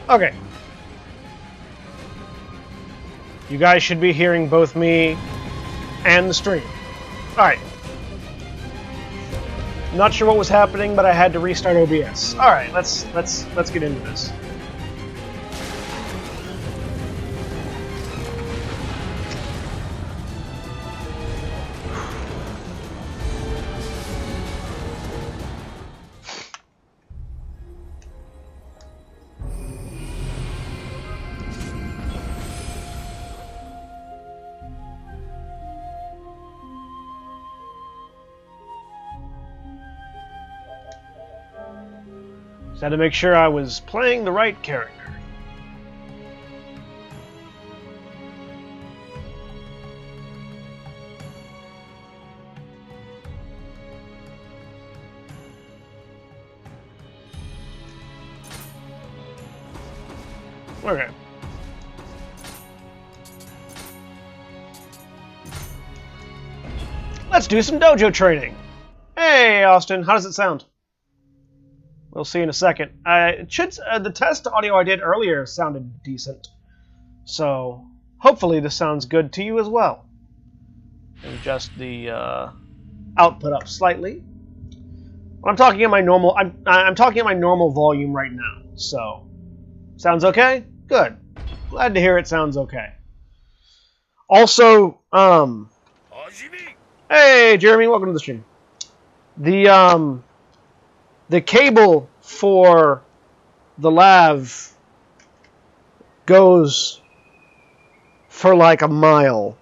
Okay. You guys should be hearing both me and the stream. Alright. Not sure what was happening, but I had to restart OBS. Alright, let's get into this. Just had to make sure I was playing the right character. Okay. Let's do some dojo training. Hey, Austin, how does it sound? We'll see in a second. The test audio I did earlier sounded decent. So, hopefully this sounds good to you as well. Adjust the output up slightly. I'm talking at my normal I'm talking at my normal volume right now. So, sounds okay? Good. Glad to hear it sounds okay. Also, hey Jeremy, welcome to the stream. The cable for the lav goes for like a mile.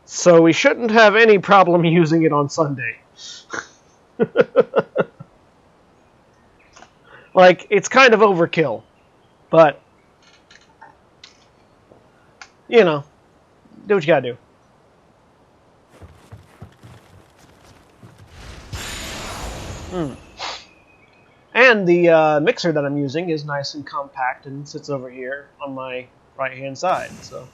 So we shouldn't have any problem using it on Sunday. Like, it's kind of overkill. But, you know, do what you gotta do. And the mixer that I'm using is nice and compact and sits over here on my right-hand side, so.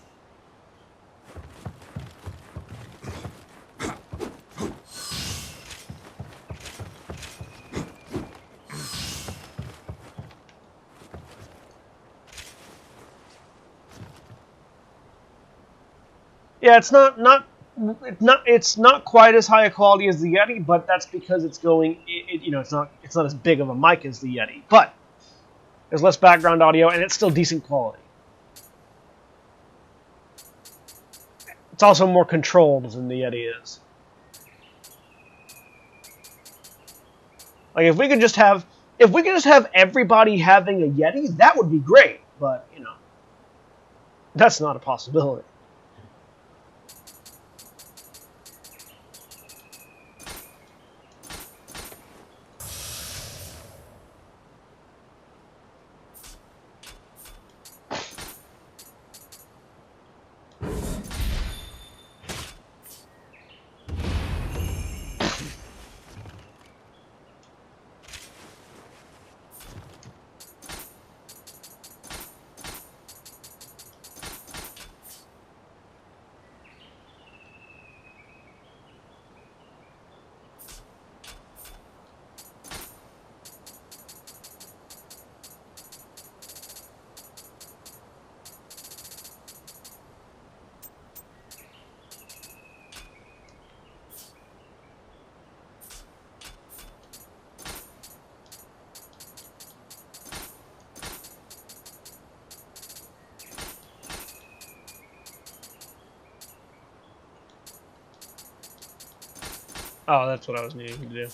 Yeah, it's not quite as high a quality as the Yeti, but that's because it's going. It's not as big of a mic as the Yeti, but there's less background audio and it's still decent quality. It's also more controlled than the Yeti is. Like if we could just have everybody having a Yeti, that would be great. But that's not a possibility. Oh, that's what I was needing to do.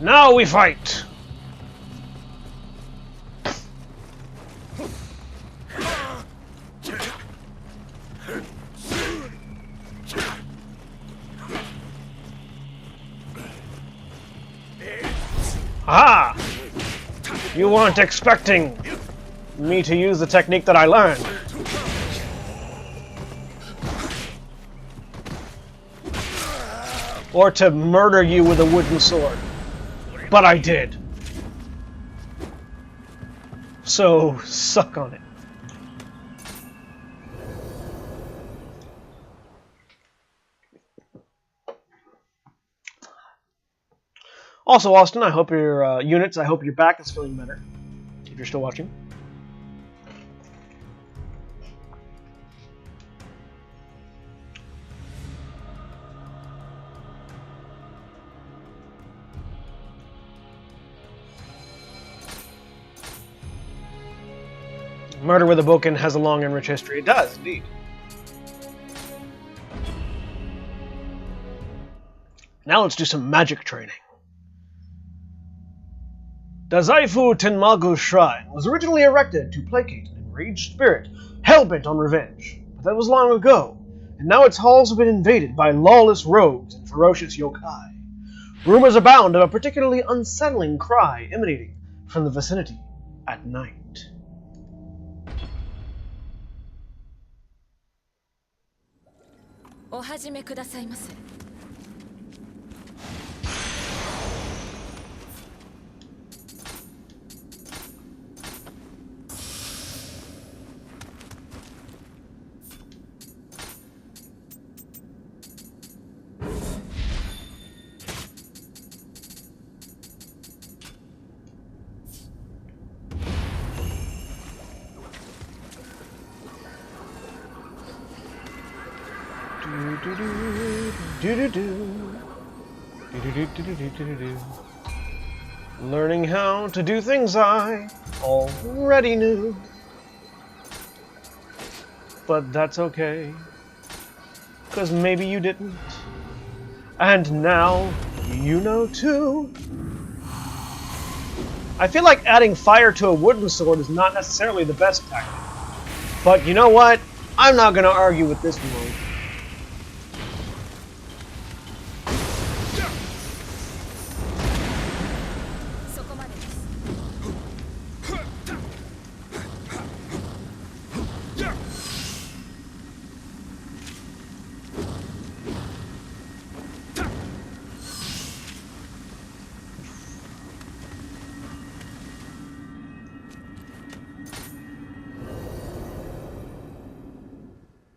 Now we fight! Ah! You weren't expecting me to use the technique that I learned. Or to murder you with a wooden sword. But I did. So, suck on it. Also, Austin, I hope your units, I hope your back is feeling better. If you're still watching. Murder with a Boken has a long and rich history. It does, indeed. Now let's do some magic training. The Zaifu Tenmagu Shrine was originally erected to placate an enraged spirit hell-bent on revenge, but that was long ago, and now its halls have been invaded by lawless rogues and ferocious yokai. Rumors abound of a particularly unsettling cry emanating from the vicinity at night. Learning how to do things I already knew. But that's okay, 'cause maybe you didn't. And now you know too. I feel like adding fire to a wooden sword is not necessarily the best tactic. But you know what? I'm not gonna argue with this one.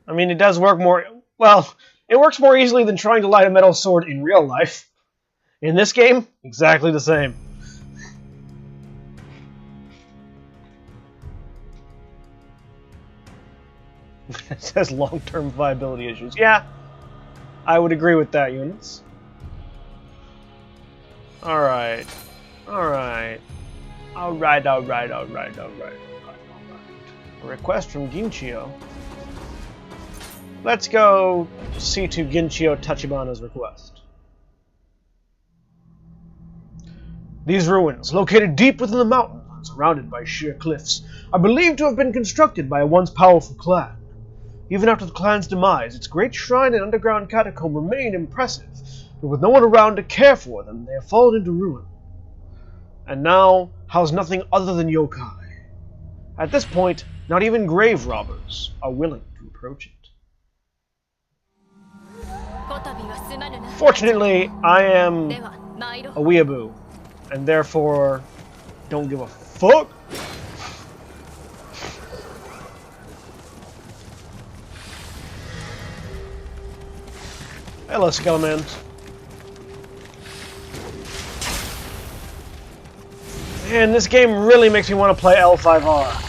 I mean, it does work more... Well, it works more easily than trying to light a metal sword in real life. In this game, exactly the same. It says long-term viability issues. Yeah, I would agree with that, units. Alright. Alright. Alright. A request from Ginchio. Let's go see to Ginchio Tachibana's request. These ruins, located deep within the mountains and surrounded by sheer cliffs, are believed to have been constructed by a once powerful clan. Even after the clan's demise, its great shrine and underground catacomb remain impressive, but with no one around to care for them, they have fallen into ruin. And now house nothing other than yokai. At this point, not even grave robbers are willing to approach it. Fortunately, I am a weeaboo, and therefore don't give a fuck. Hello, Skelemans. Man, this game really makes me want to play L5R.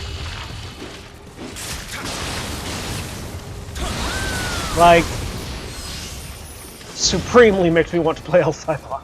Like, supremely makes me want to play L5R.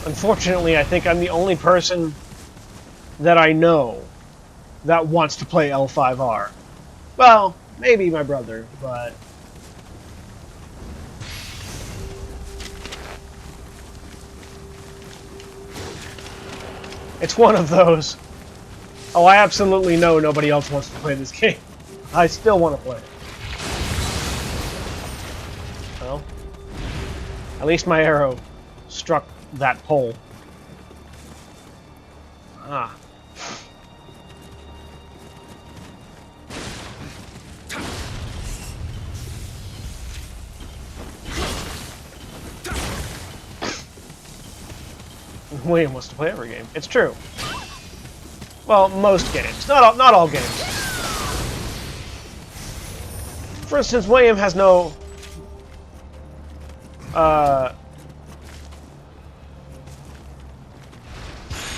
Unfortunately, I think I'm the only person that I know that wants to play L5R. Well, maybe my brother, but... it's one of those. Oh, I absolutely know nobody else wants to play this game. I still want to play it. Well... At least my arrow struck that pole. Ah. William wants to play every game. It's true. Well, most games. Not all games. For instance, William has no...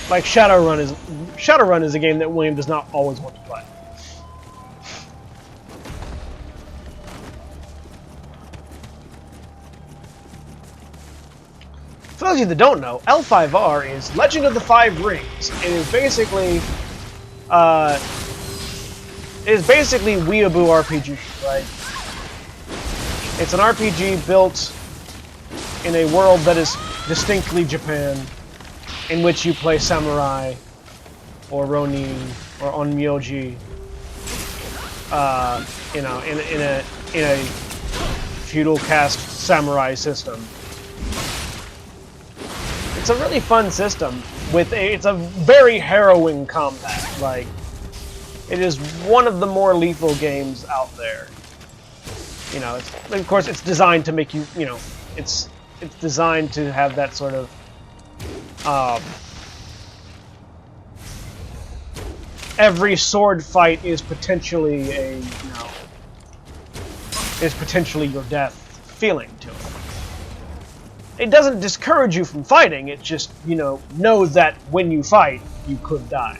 like Shadowrun is a game that William does not always want to play. For those of you that don't know, L5R is Legend of the Five Rings. It is basically Weeaboo RPG, right? It's an RPG built in a world that is distinctly Japan, in which you play samurai, or ronin, or onmyoji. You know, in a feudal caste samurai system. It's a really fun system. It's a very harrowing combat. Like, it is one of the more lethal games out there. You know, of course, it's designed to make you. You know, it's designed to have that sort of. Every sword fight is potentially is potentially your death feeling to it. It doesn't discourage you from fighting. It just, knows that when you fight, you could die.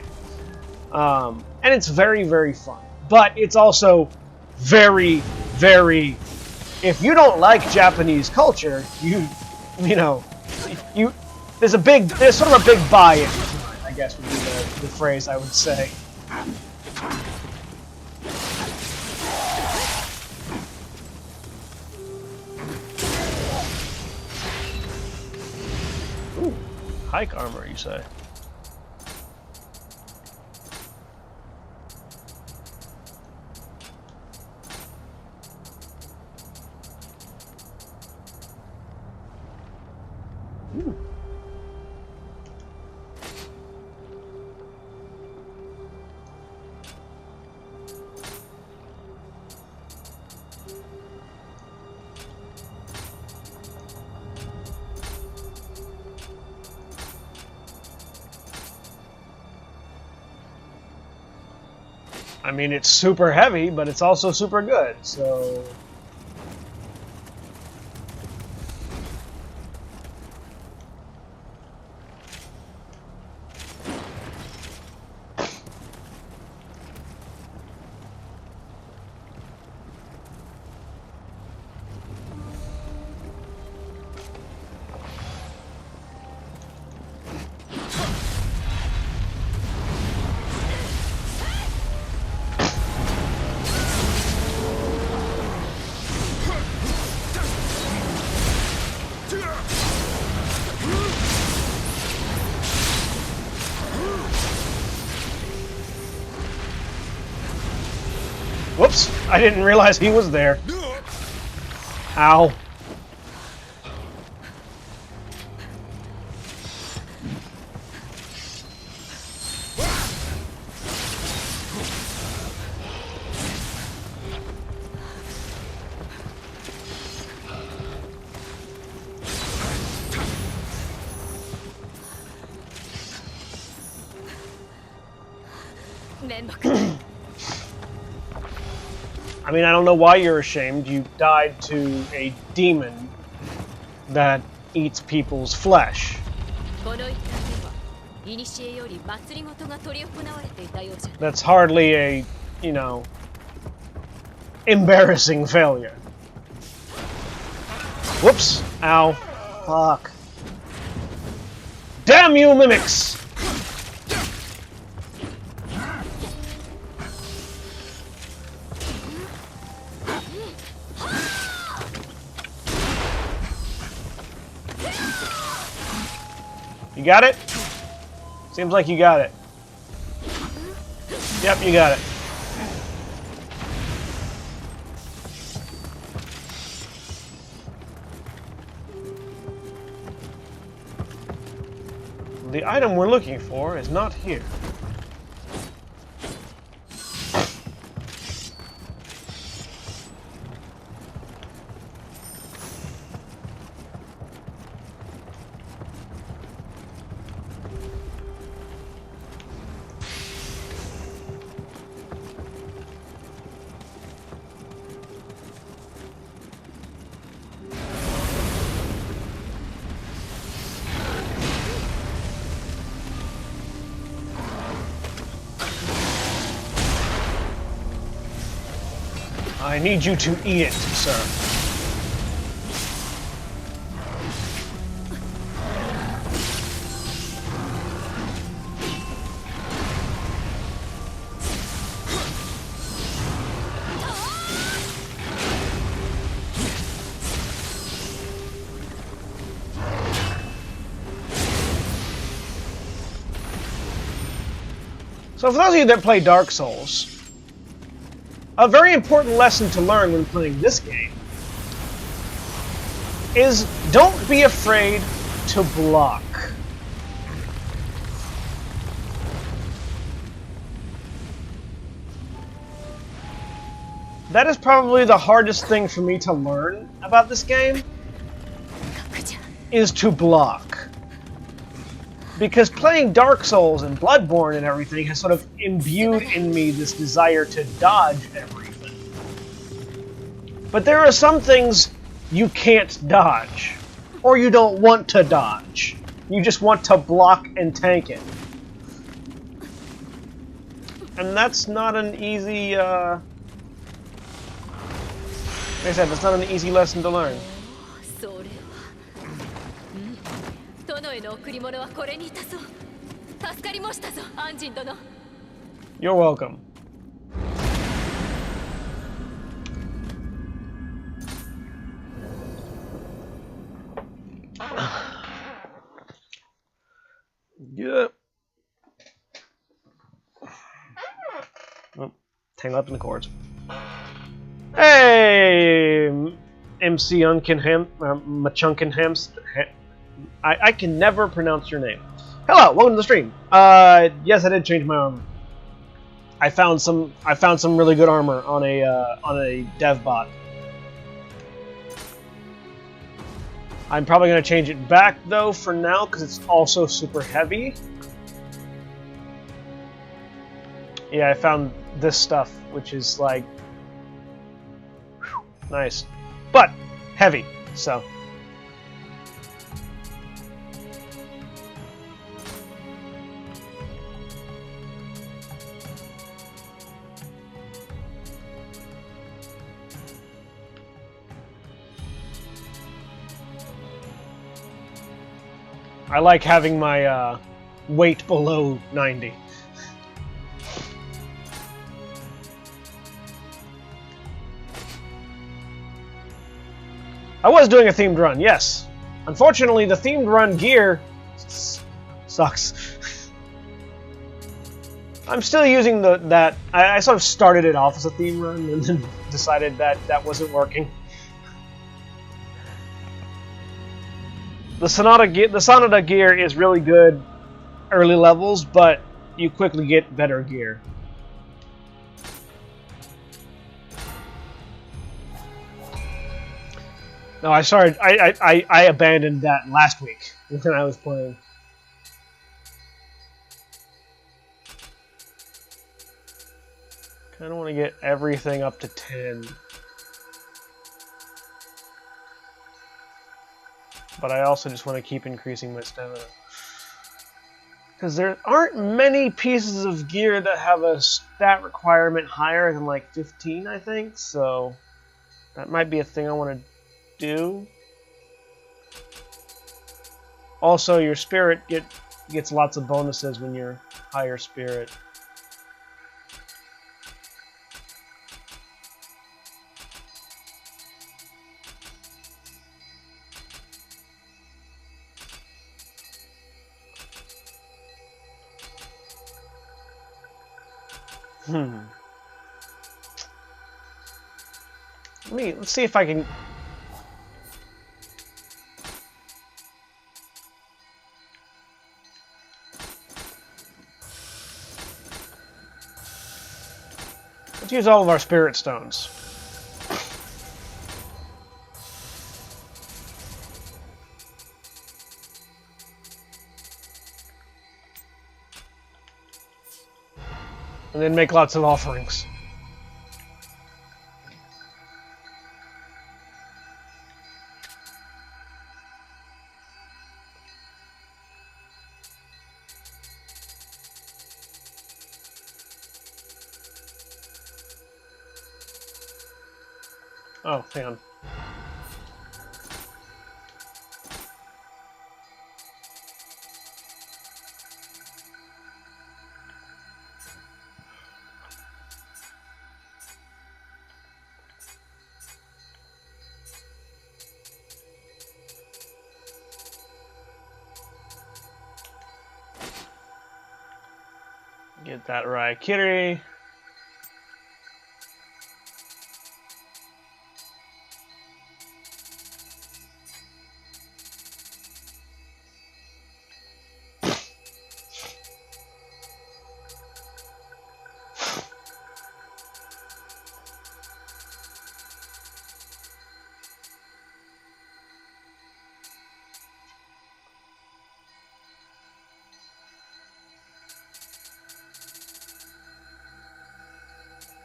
And it's very, very fun. But it's also very, very. If you don't like Japanese culture, there's sort of a big buy-in, I guess would be the phrase I would say. Ooh, hike armor, you say? Ooh. I mean, it's super heavy, but it's also super good, so... Whoops! I didn't realize he was there. Ow. I mean, I don't know why you're ashamed. You died to a demon that eats people's flesh. That's hardly a, embarrassing failure. Whoops. Ow. Fuck. Damn you, mimics! You got it? Seems like you got it. Yep, you got it. The item we're looking for is not here. I need you to eat it, sir. So for those of you that play Dark Souls, a very important lesson to learn when playing this game is don't be afraid to block. That is probably the hardest thing for me to learn about this game, is to block. Because playing Dark Souls and Bloodborne and everything has sort of imbued in me this desire to dodge everything. But there are some things you can't dodge, or you don't want to dodge. You just want to block and tank it. And that's not an easy, like I said, that's not an easy lesson to learn. You're welcome. Yeah. Oh, tangle up in the cords. Hey, MC Unkenham, Machunkenhams. I can never pronounce your name. Hello, welcome to the stream. Yes, I did change my armor. I found some really good armor on a dev bot. I'm probably gonna change it back though for now because it's also super heavy. Yeah, I found this stuff, which is like whew, nice, but heavy. So. I like having my weight below 90. I was doing a themed run, yes. Unfortunately, the themed run gear sucks. I'm still using that. I sort of started it off as a theme run and then decided that that wasn't working. The Sonata gear is really good early levels, but you quickly get better gear. No, I abandoned that last week when I was playing. Kind of want to get everything up to 10. But I also just want to keep increasing my stamina. Because there aren't many pieces of gear that have a stat requirement higher than like 15, I think. So that might be a thing I want to do. Also, your spirit gets lots of bonuses when you're higher spirit. Let's see if I can. Let's use all of our spirit stones. And then make lots of offerings. Oh, hang on. Get that right, kitty.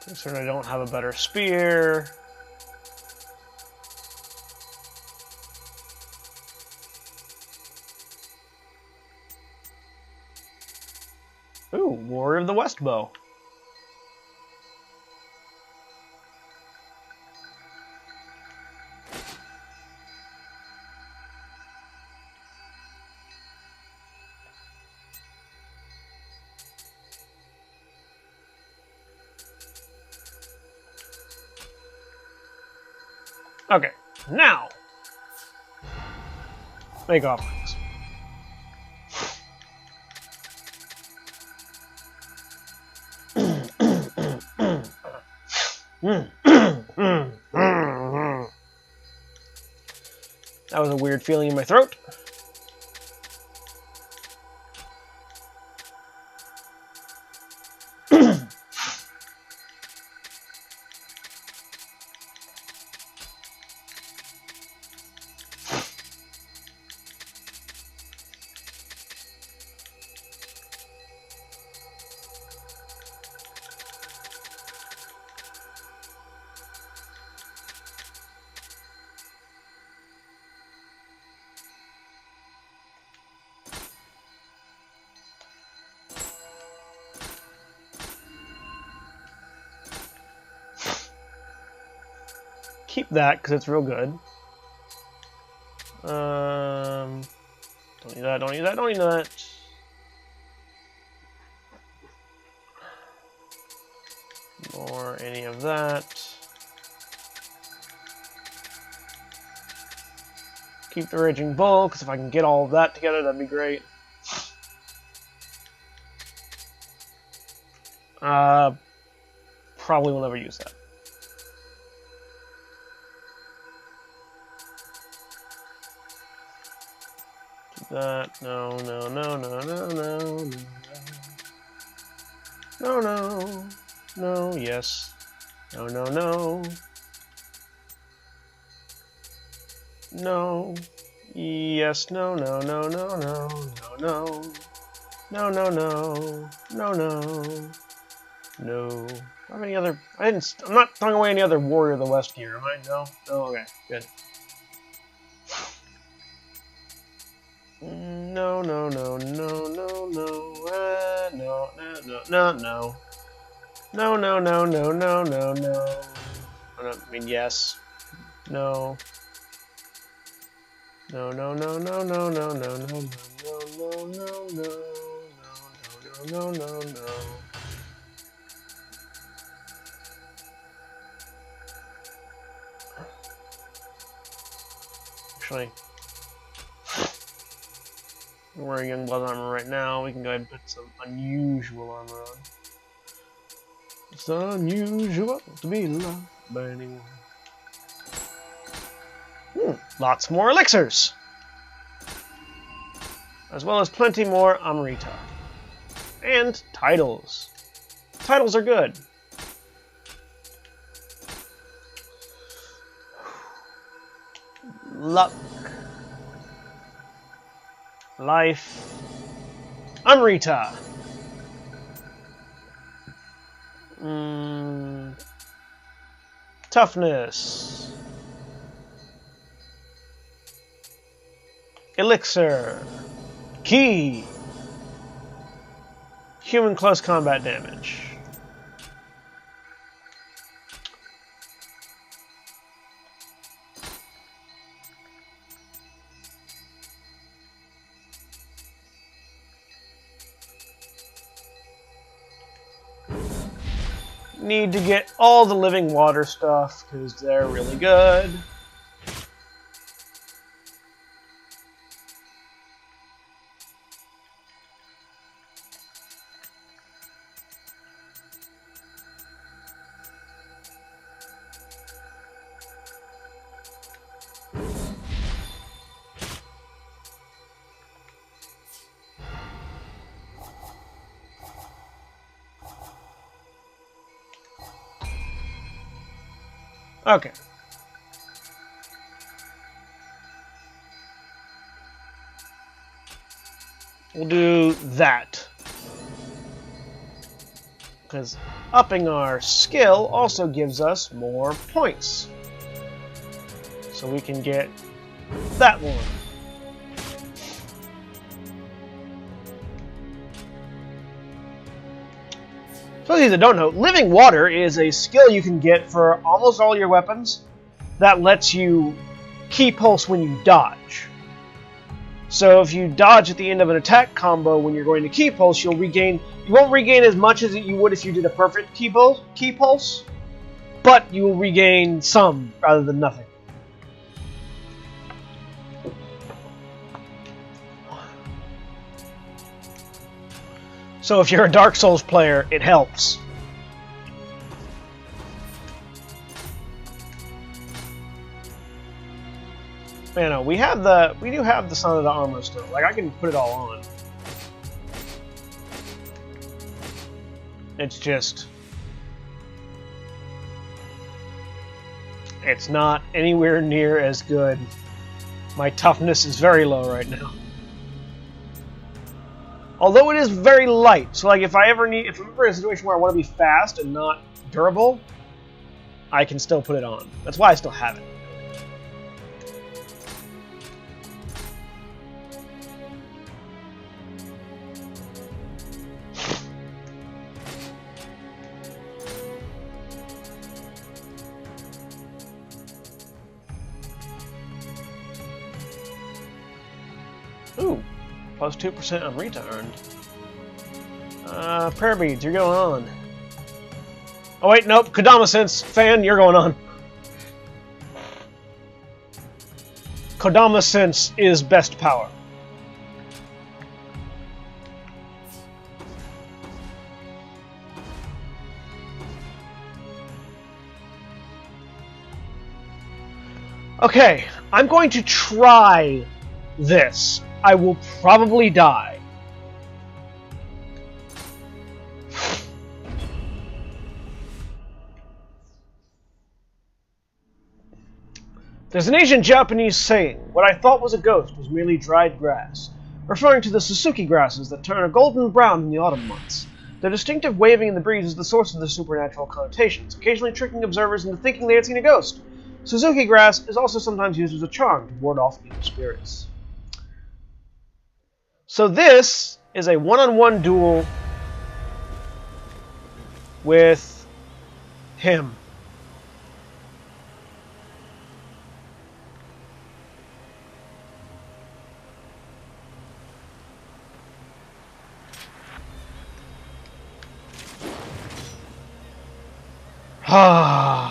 Concerned I don't have a better spear. Ooh, Warrior of the West Bow. Okay, now make offerings. That was a weird feeling in my throat. Keep that because it's real good. Don't need that, don't need that, don't need that. Or any of that. Keep the Raging Bull, because if I can get all of that together, that'd be great. Probably will never use that. That, no, no, no, no, no, no, no, no, no, yes, no, no, no, no, yes, no, no, no, no, no, no, no, no, no, no, no, no, no. How many other? I'm not throwing away any other Warrior of the West gear, am I? No, no, okay, good. No, no, no, no, no, no, no, no, no, no, no, no, no, no, no, no, no. I mean, yes. No. No, no, no, no, no, no, no, no, no, no, no, no, no, no, no, no, no. Actually, I'm wearing Youngblood armor right now. We can go ahead and put some unusual armor on. It's unusual to be loved by anyone. Lots more elixirs! As well as plenty more Amrita. And titles. Titles are good. luck, life, Amrita. Toughness, elixir, key, human close combat damage. Need to get all the living water stuff because they're really good. Okay. We'll do that. Because upping our skill also gives us more points. So we can get that one. For those that don't know, living water is a skill you can get for almost all your weapons that lets you key pulse when you dodge. So if you dodge at the end of an attack combo when you're going to key pulse, you won't regain as much as you would if you did a perfect key pulse, but you will regain some rather than nothing. So if you're a Dark Souls player, it helps. Man, no, we do have the Son of the Armor still. Like, I can put it all on. It's just... it's not anywhere near as good. My toughness is very low right now. Although it is very light, so like if I'm ever in a situation where I want to be fast and not durable, I can still put it on. That's why I still have it. Ooh. Plus 2% on Rita earned. Prayer beads, you're going on. Oh wait, nope. Kodama Sense fan, you're going on. Kodama Sense is best power. Okay, I'm going to try this. I will probably die. There's an ancient Japanese saying, "What I thought was a ghost was merely dried grass," referring to the Suzuki grasses that turn a golden brown in the autumn months. Their distinctive waving in the breeze is the source of the supernatural connotations, occasionally tricking observers into thinking they had seen a ghost. Suzuki grass is also sometimes used as a charm to ward off evil spirits. So this is a one-on-one duel with him. Ah.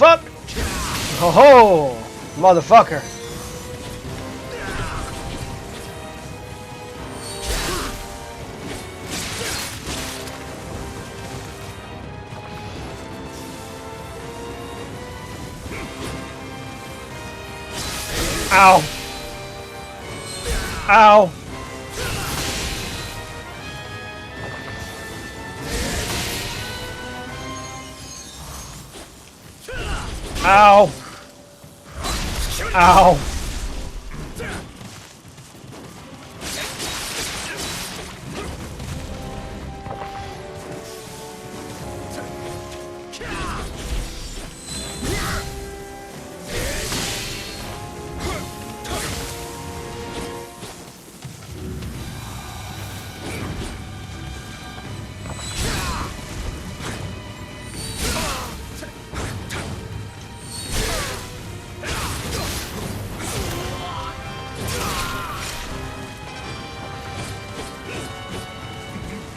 Fuck! Ho ho! Motherfucker. Ow. Ow. Ow. Ow.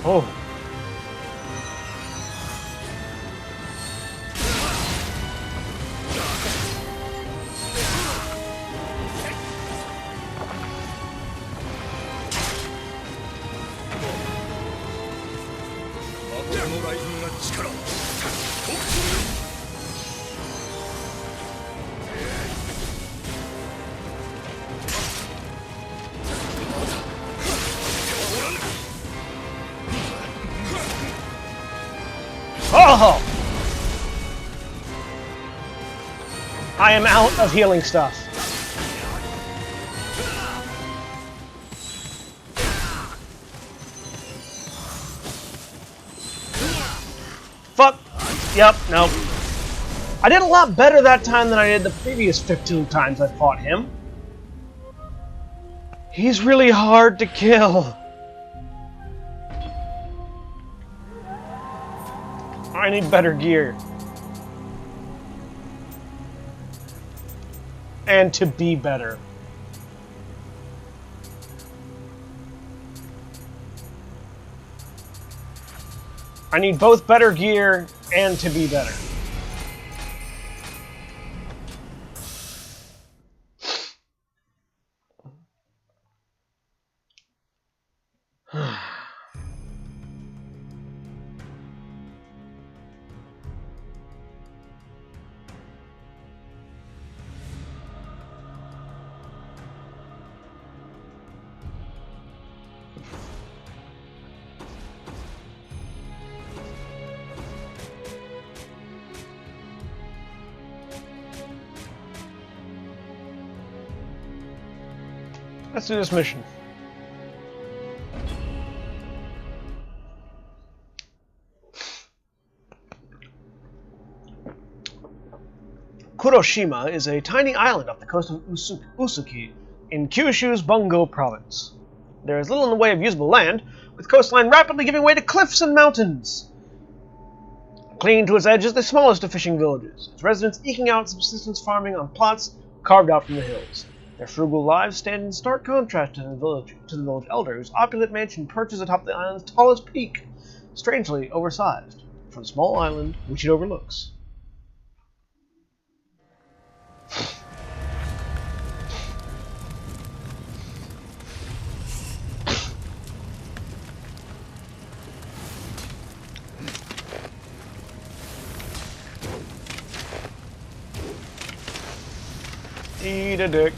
Oh. Oh! I am out of healing stuff. Fuck. Yep, nope. I did a lot better that time than I did the previous 15 times I fought him. He's really hard to kill. I need better gear. And to be better. I need both better gear and to be better. Let's do this mission. Kuroshima is a tiny island off the coast of Usuki in Kyushu's Bungo province. There is little in the way of usable land, with the coastline rapidly giving way to cliffs and mountains. Clinging to its edge is the smallest of fishing villages, its residents eking out subsistence farming on plots carved out from the hills. Their frugal lives stand in stark contrast to the village elder, whose opulent mansion perches atop the island's tallest peak, strangely oversized for the small island which it overlooks. Eat a dick.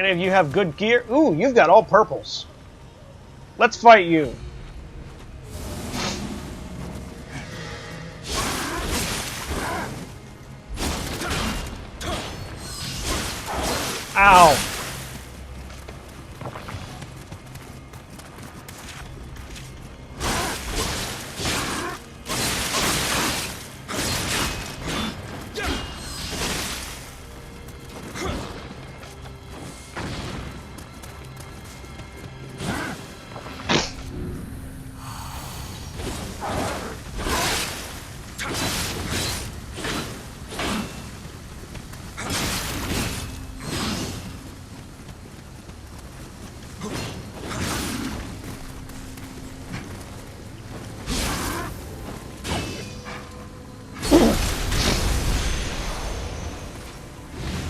Any of you have good gear? Ooh, you've got all purples. Let's fight you. Ow.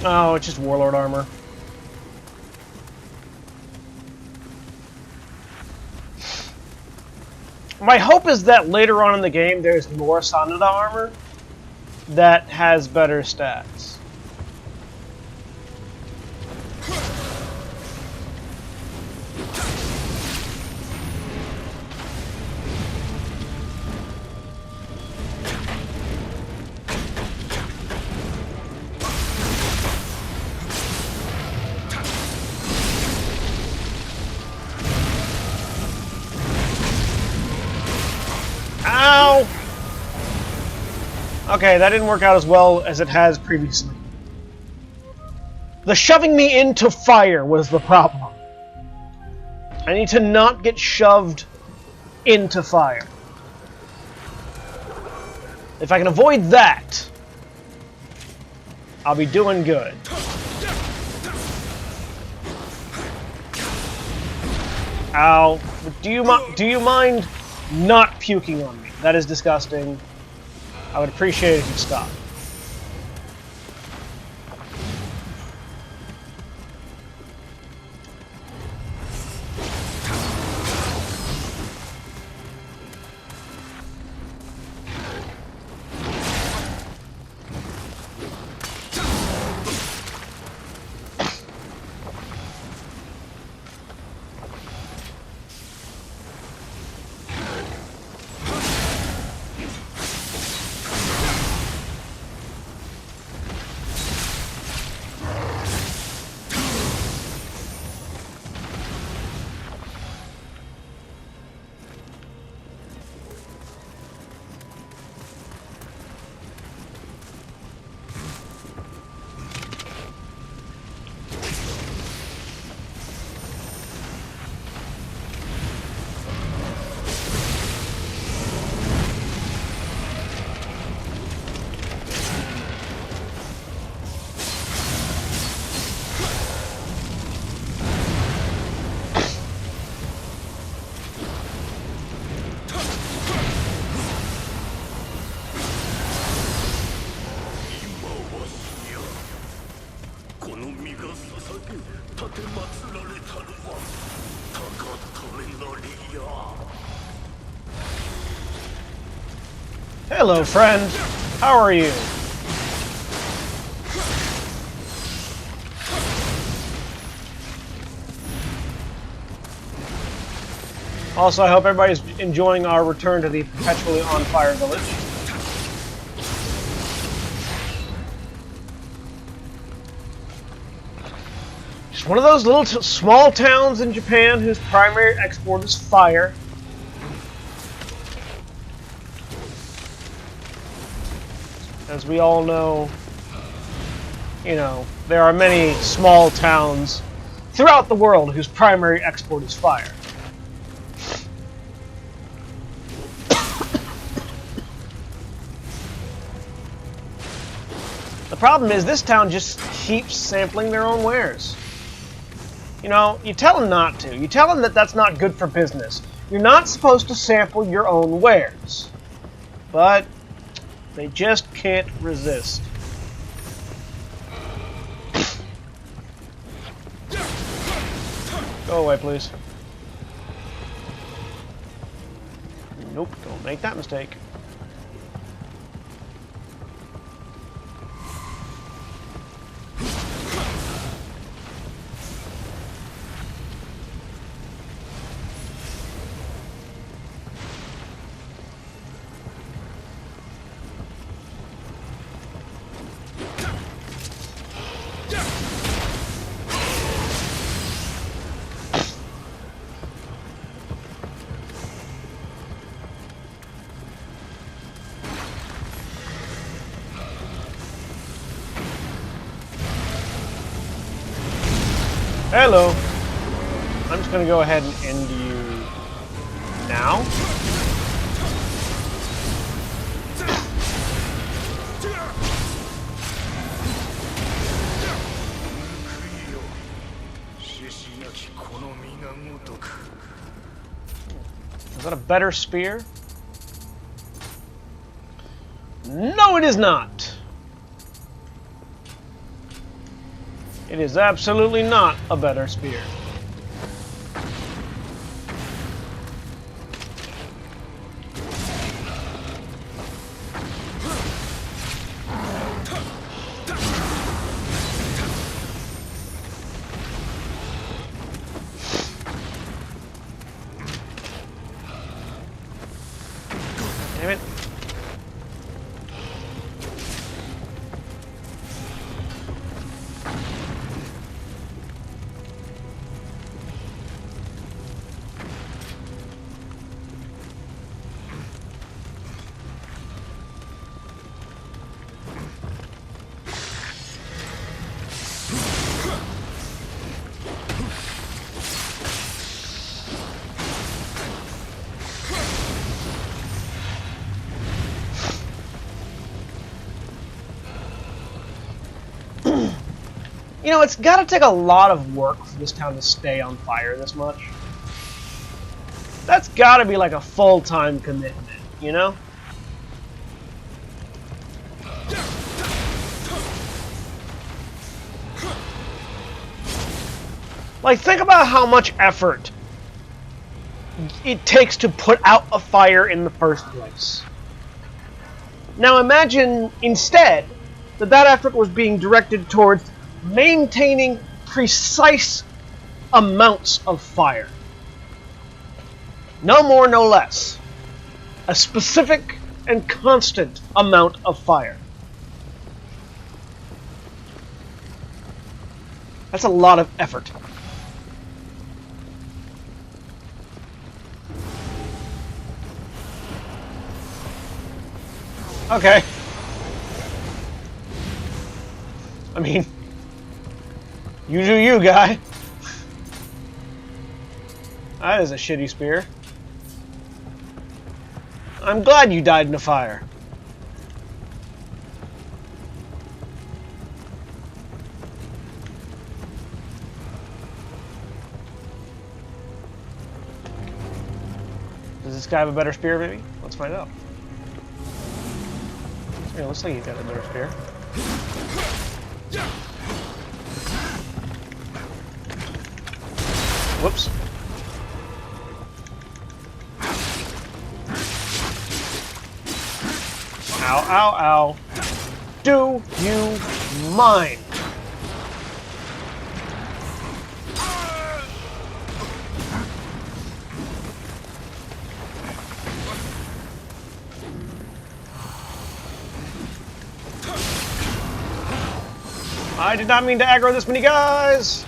Oh, it's just Warlord armor. My hope is that later on in the game there's more Sanada armor that has better stats. Ow! Okay, that didn't work out as well as it has previously. The shoving me into fire was the problem. I need to not get shoved into fire. If I can avoid that, I'll be doing good. Ow. Do you mind not puking on me? That is disgusting. I would appreciate it if you stopped. Hello, friend. How are you? Also, I hope everybody's enjoying our return to the perpetually on fire village. Just one of those little small towns in Japan whose primary export is fire. As we all know, there are many small towns throughout the world whose primary export is fire. The problem is this town just keeps sampling their own wares. You tell them not to. You tell them that that's not good for business. You're not supposed to sample your own wares. But they just can't resist. Go away, please. Nope, don't make that mistake. Hello. I'm just gonna go ahead and end you now. Is that a better spear? No, it is not. It is absolutely not a better spear. Damn it. You know, it's got to take a lot of work for this town to stay on fire this much. That's got to be like a full-time commitment, you know? Like, think about how much effort it takes to put out a fire in the first place. Now imagine, instead, that effort was being directed towards maintaining precise amounts of fire. No more, no less. A specific and constant amount of fire. That's a lot of effort. Okay. I mean, you do you, guy. That is a shitty spear. I'm glad you died in a fire. Does this guy have a better spear, maybe? Let's find out. Yeah, looks like he's got a better spear. Whoops. Ow, ow, ow. Do you mind? I did not mean to aggro this many guys!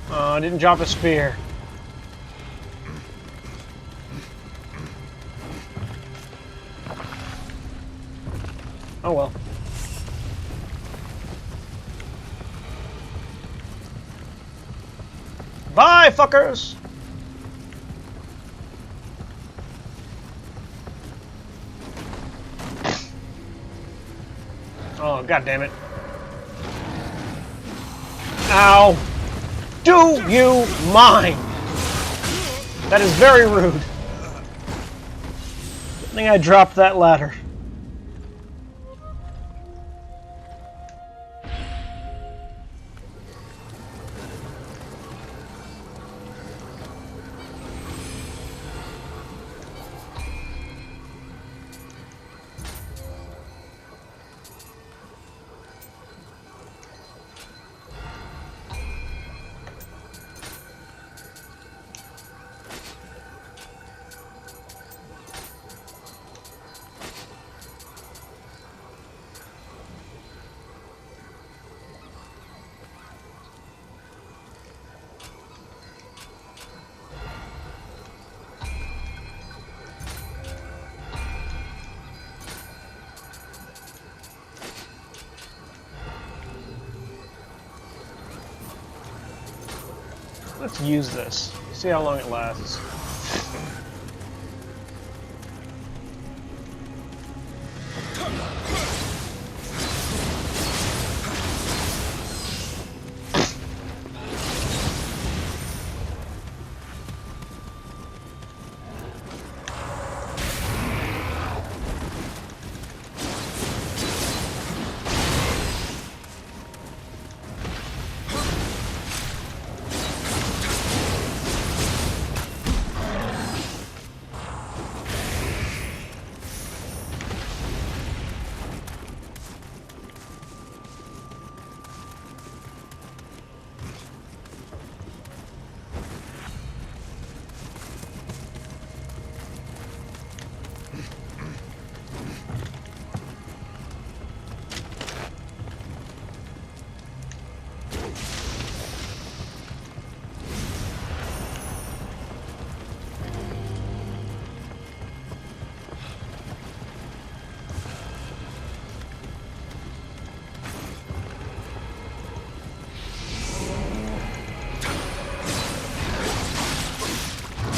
I didn't drop a spear. Oh well. Bye, fuckers! Oh, god damn it. Ow! Do you mind? That is very rude. Good thing I dropped that ladder. Let's use this. See how long it lasts.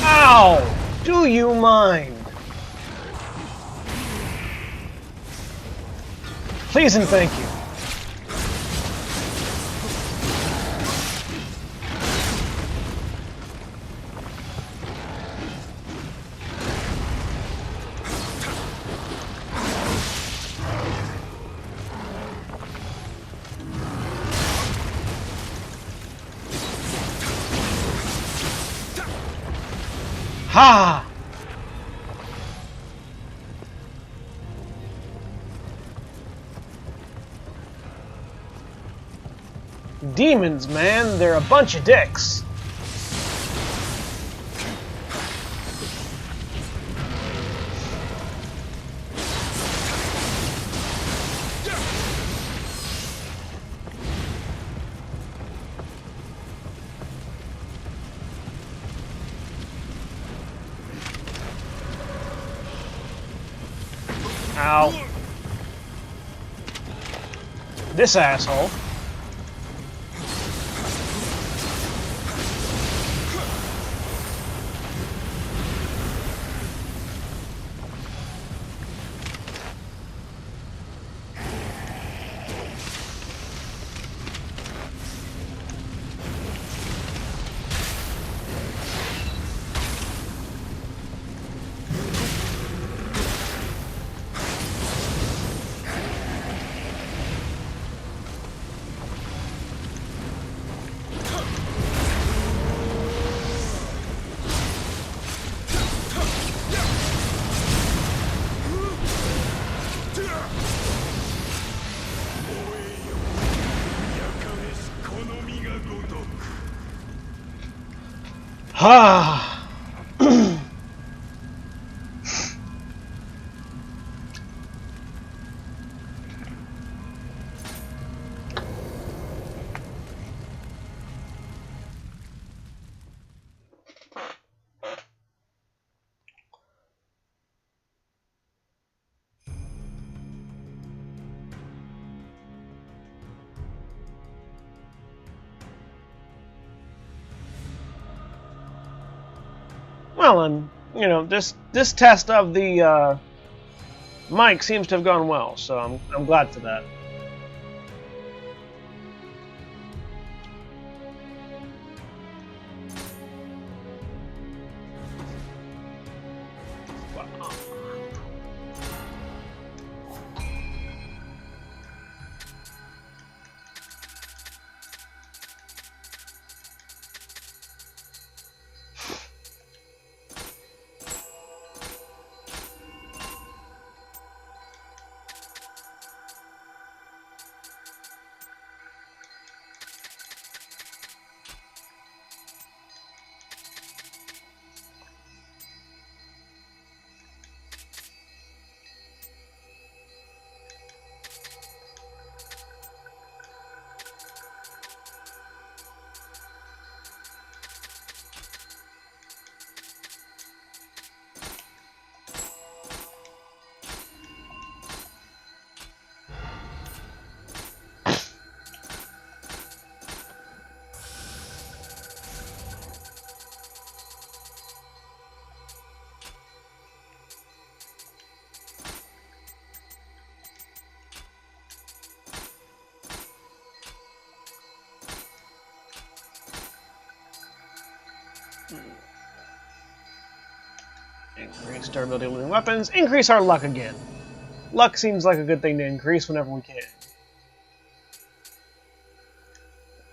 Ow! Do you mind? Please and thank you. Ha! Demons, man, they're a bunch of dicks. Ow. This asshole. Ha! Well, you know, this test of the mic seems to have gone well, so I'm glad for that. Increase durability of living weapons. Increase our luck again. Luck seems like a good thing to increase whenever we can.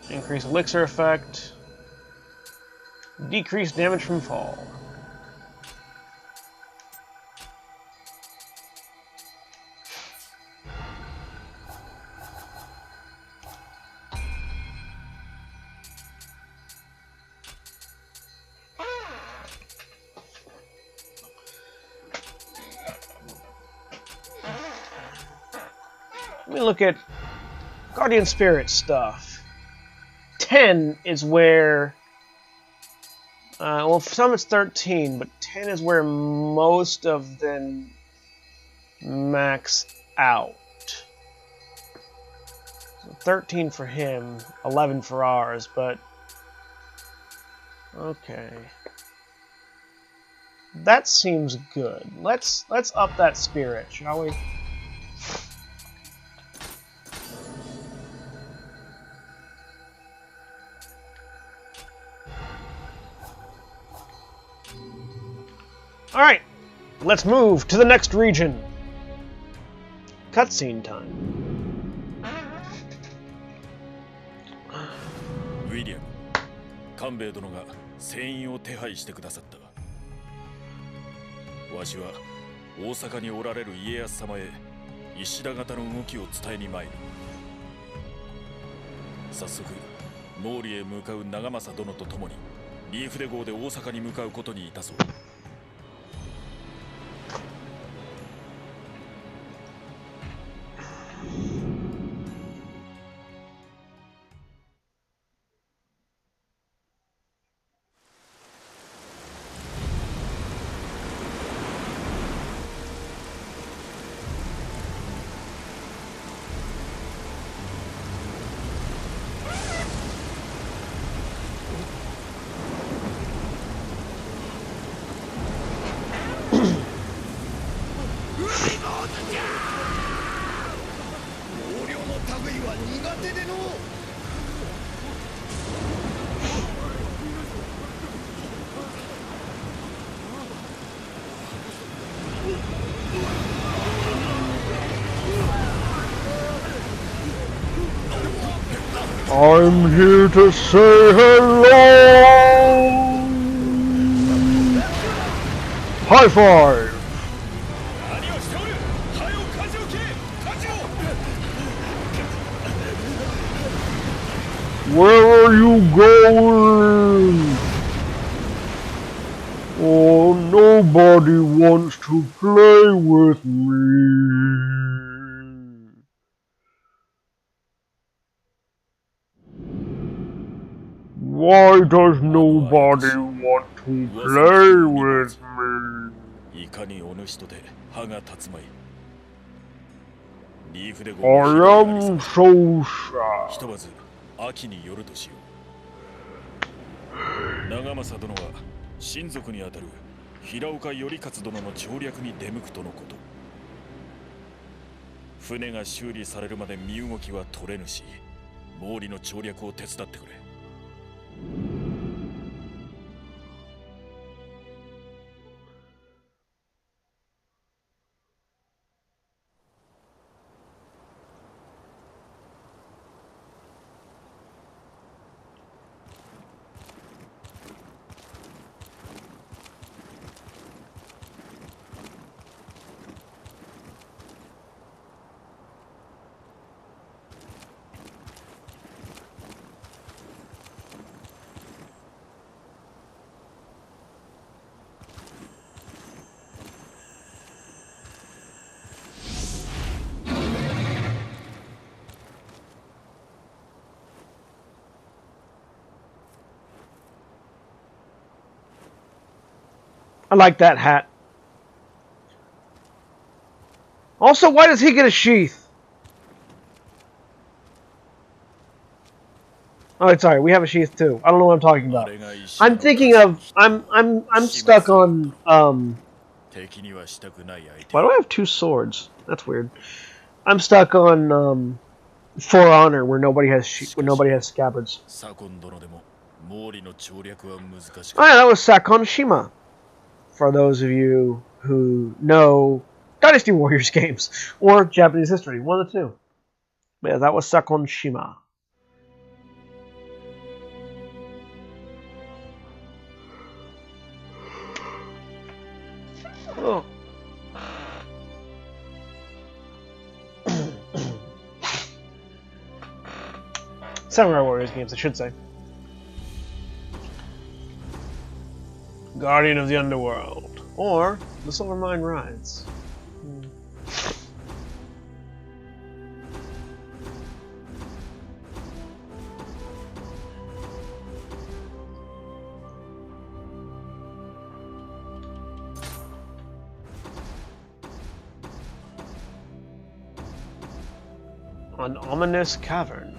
Increase elixir effect. Decrease damage from fall. Let me look at Guardian Spirit stuff. 10 is where... well, for some it's 13, but 10 is where most of them max out. So 13 for him, 11 for ours, but... Okay. That seems good. Let's up that spirit, shall we? Alright, let's move to the next region. Cutscene time. Weeaboo, 官兵殿が船員を手配してくださった。わしは大阪におられる家康様へ石田方の動きを伝えに参る。早速毛利へ向かう長政殿と共にリーフデ号で大阪に向かうことにいたそう。I'm here to say hello! High five! Where are you going? Oh, nobody wants to play with me. Why does nobody want to play with me? I am so sad. 秋に夜としよう。長政殿は親族にあたる平岡頼勝殿の調略に出向くとのこと。船が修理されるまで身動きは取れぬし、毛利の調略を手伝ってくれ。I like that hat. Also, why does he get a sheath? Oh, it's alright. We have a sheath too. I don't know what I'm talking about. I'm thinking of. I'm stuck on. Why do I have two swords? That's weird. I'm stuck on For Honor, where nobody has scabbards. 毛利の調略は難しく。Oh yeah, that was Sakon Shima. For those of you who know Dynasty Warriors games or Japanese history, one of the two. But yeah, that was Sakon Shima. Oh. Samurai Warriors games, I should say. Guardian of the Underworld. Or The Silver Mine Rides. An ominous cavern.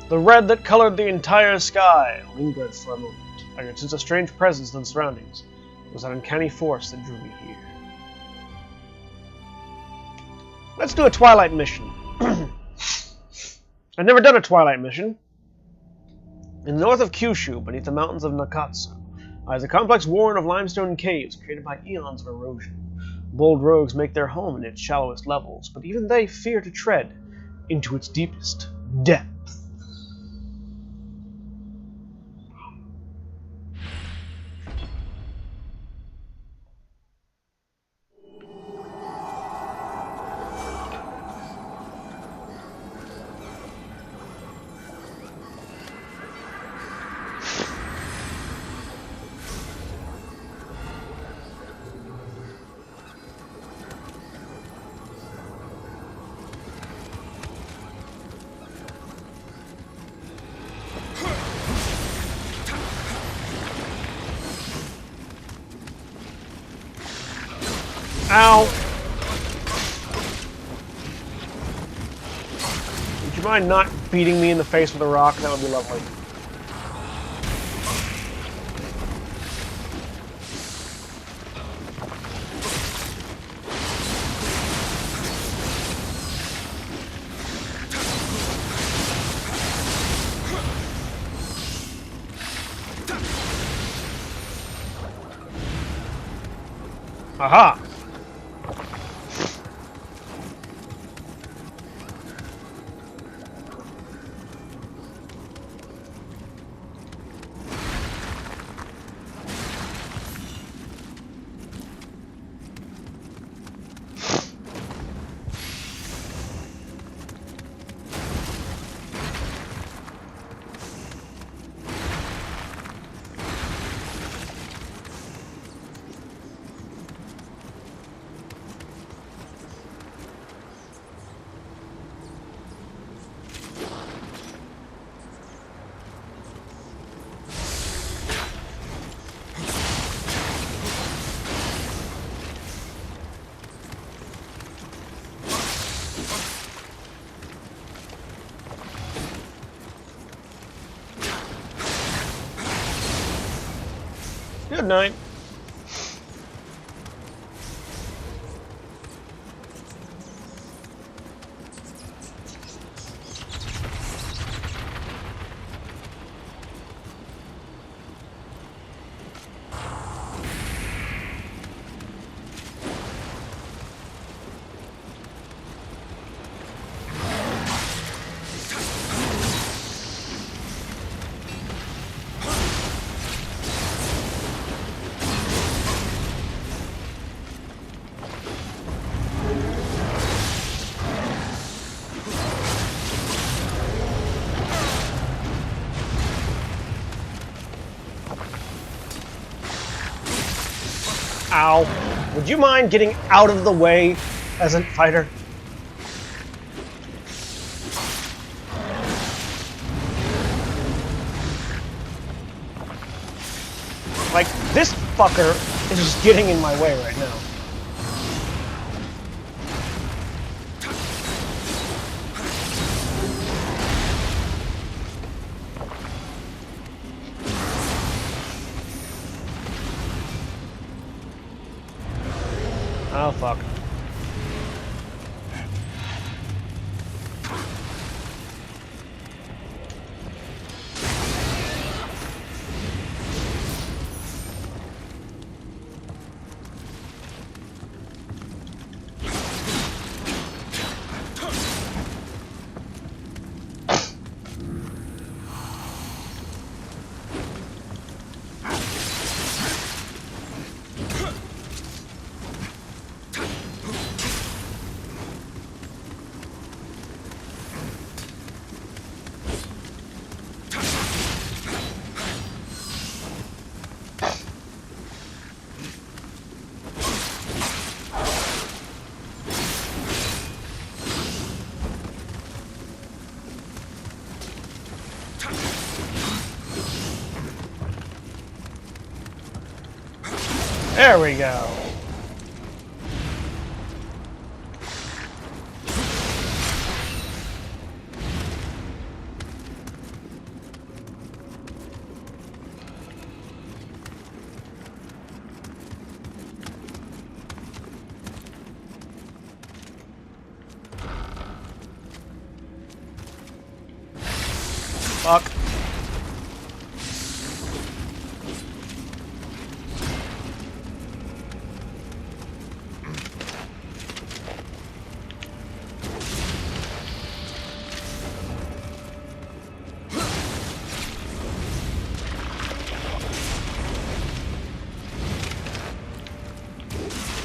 The red that colored the entire sky lingered for a moment. I could sense a strange presence in the surroundings. It was an uncanny force that drew me here. Let's do a Twilight mission. I've never done a Twilight mission. In the north of Kyushu, beneath the mountains of Nakatsu, lies a complex warren of limestone caves created by eons of erosion. Bold rogues make their home in its shallowest levels, but even they fear to tread into its deepest depths. Ow! Would you mind not beating me in the face with a rock? That would be lovely. Aha! Good night. Ow. Would you mind getting out of the way, peasant fighter? Like, this fucker is just getting in my way right now. Oh, fuck. There we go. Fuck.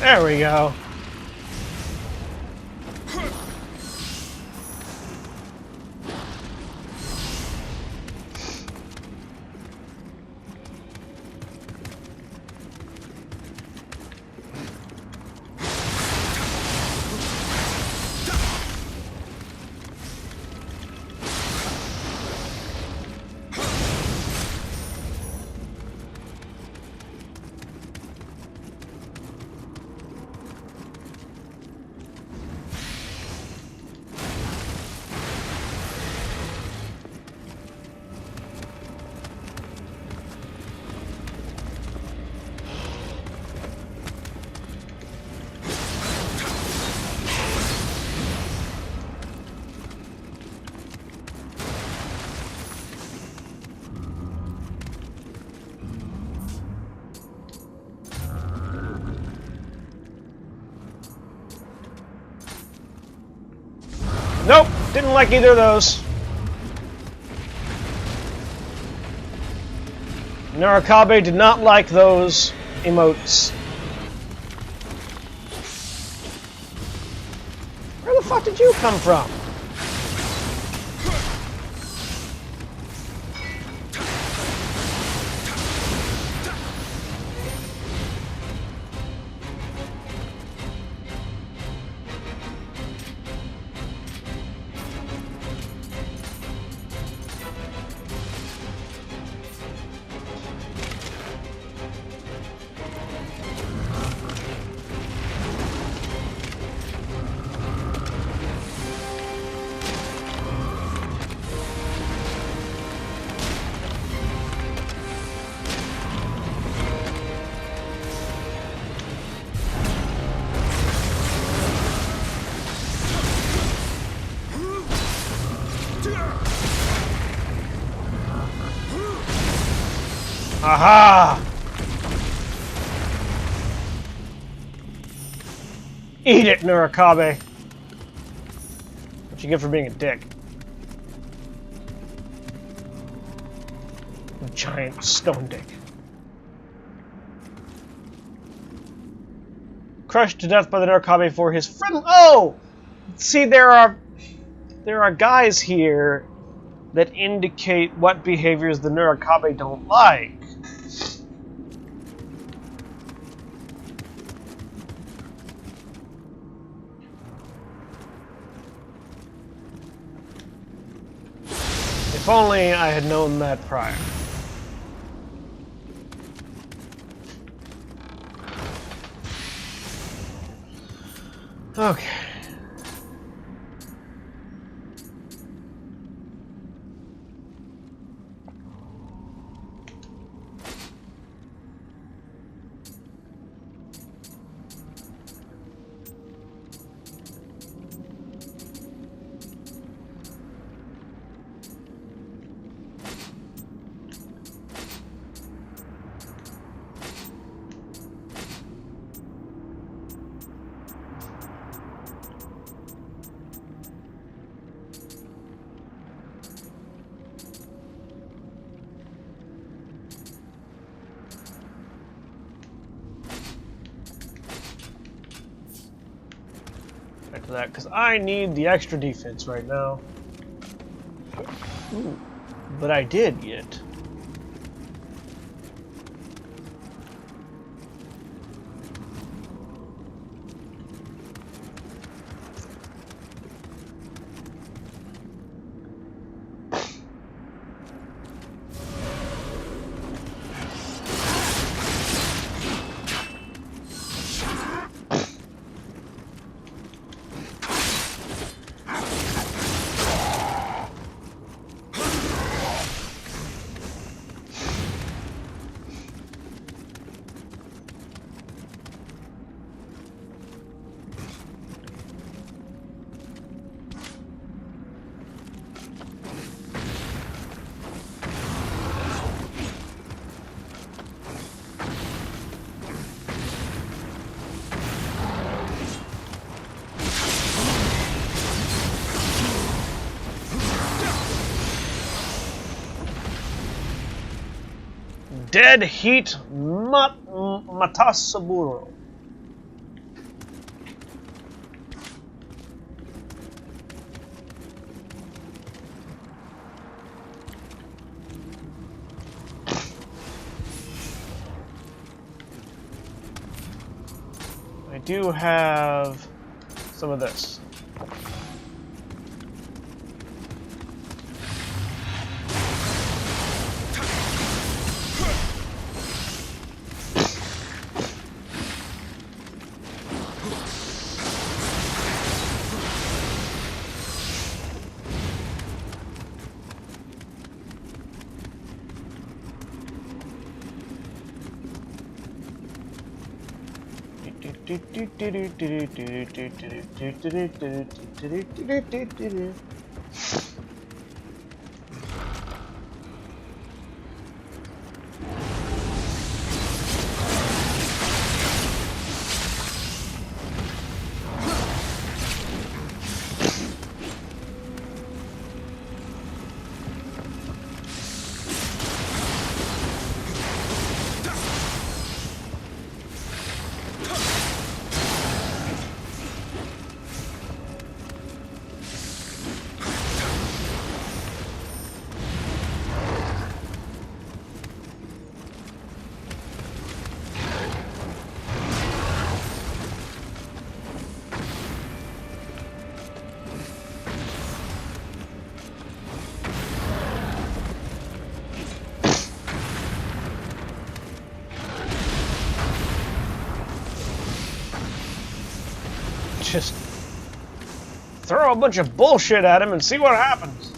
There we go. Nope, didn't like either of those. Narakabe did not like those emotes. Where the fuck did you come from? Aha! Eat it, Narakabe. What you get for being a dick? A giant stone dick. Crushed to death by the Narakabe for his friend. Oh! See, there are guys here that indicate what behaviors the Narakabe don't like. If only I had known that prior. Okay. Back to that, because I need the extra defense right now. Ooh, but I did yet. Dead Heat Matasaburo. I do have some of this. Just throw a bunch of bullshit at him and see what happens.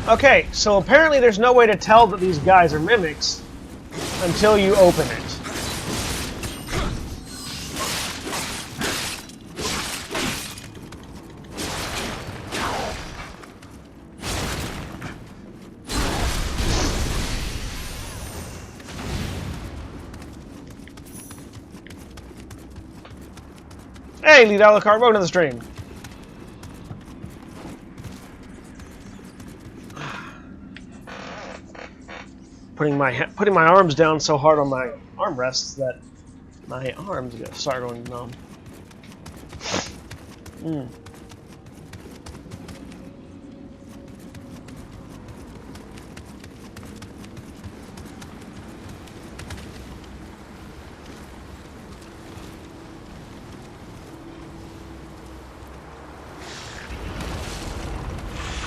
Okay, so apparently there's no way to tell that these guys are mimics until you open it. Hey, lead Alucard, welcome to the stream. Putting my arms down so hard on my armrests that my arms are gonna start going numb.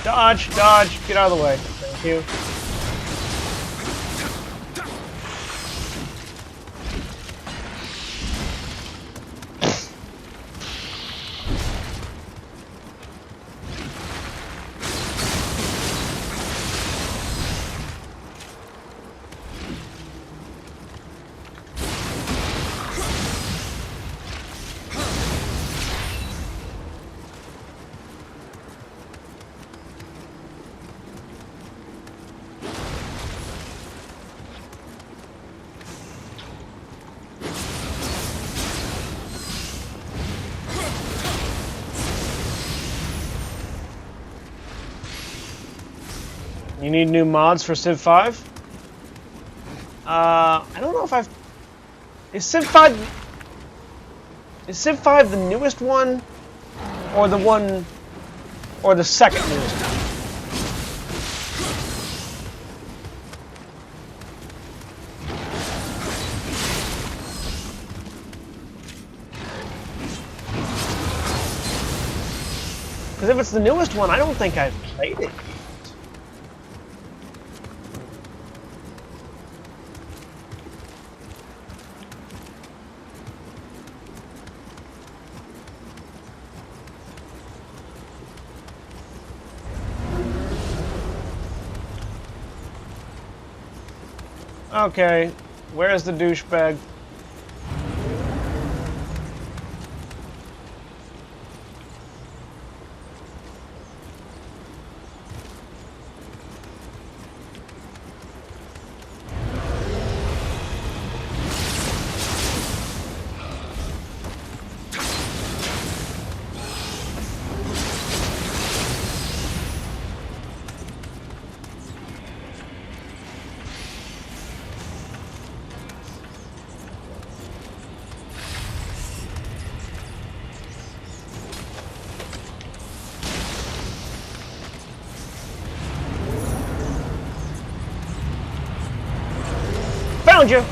Dodge, dodge, get out of the way. Thank you. You need new mods for Civ 5? I don't know if I've... Is Civ 5... Is Civ 5 the newest one? Or the one... Or the second newest one? Because if it's the newest one, I don't think I've played it. Okay, where's the douchebag? Found you!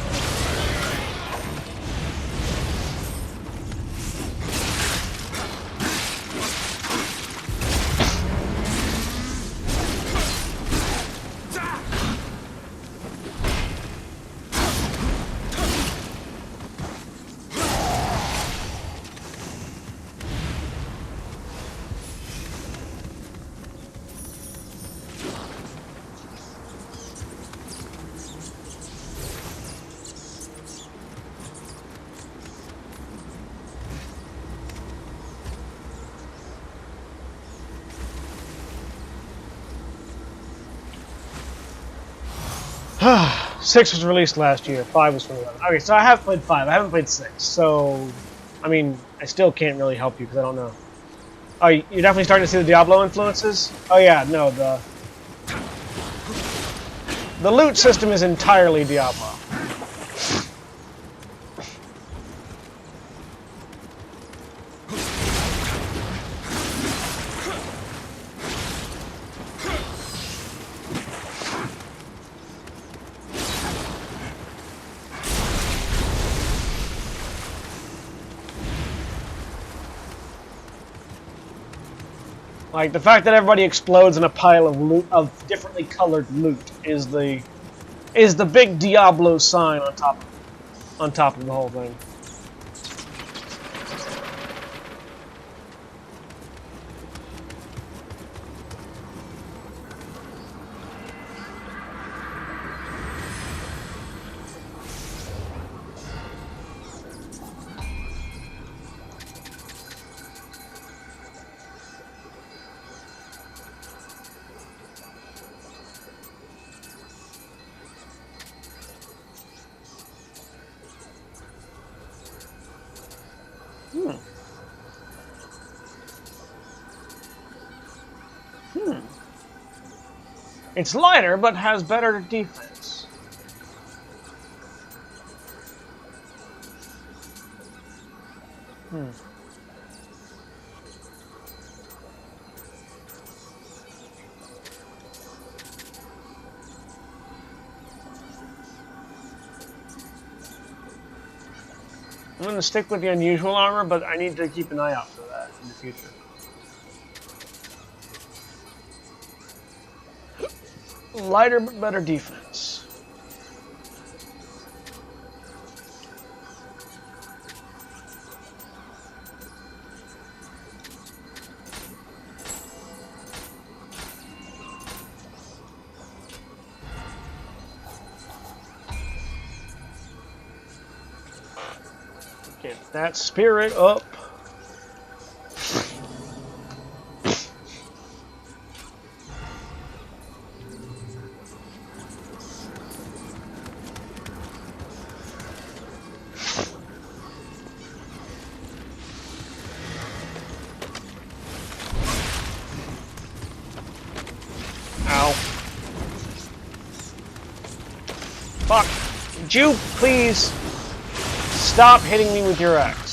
Six was released last year. 5 was 2011. Okay, so I have played 5. I haven't played 6. So, I mean, I still can't really help you because I don't know. Oh, you're definitely starting to see the Diablo influences? Oh yeah, no, the loot system is entirely Diablo. Like, the fact that everybody explodes in a pile of loot, of differently colored loot, is the big Diablo sign on top of the whole thing. It's lighter, but has better defense. I'm going to stick with the unusual armor, but I need to keep an eye out for that in the future. Lighter, but better defense. Get that spirit up. Ow. Fuck. Would you please stop hitting me with your axe?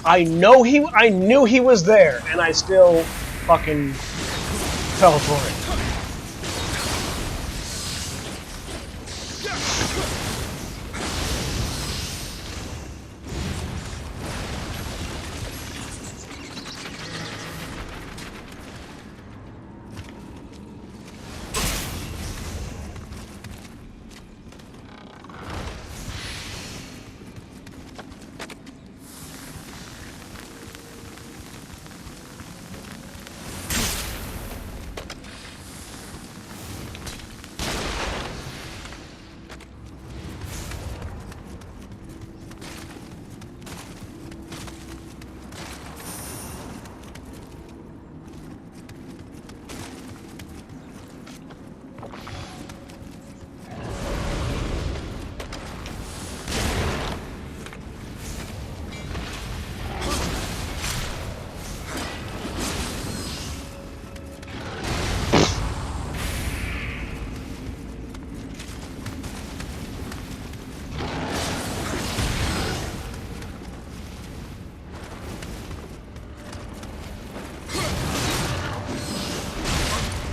I knew he was there, and I still fucking fell for it.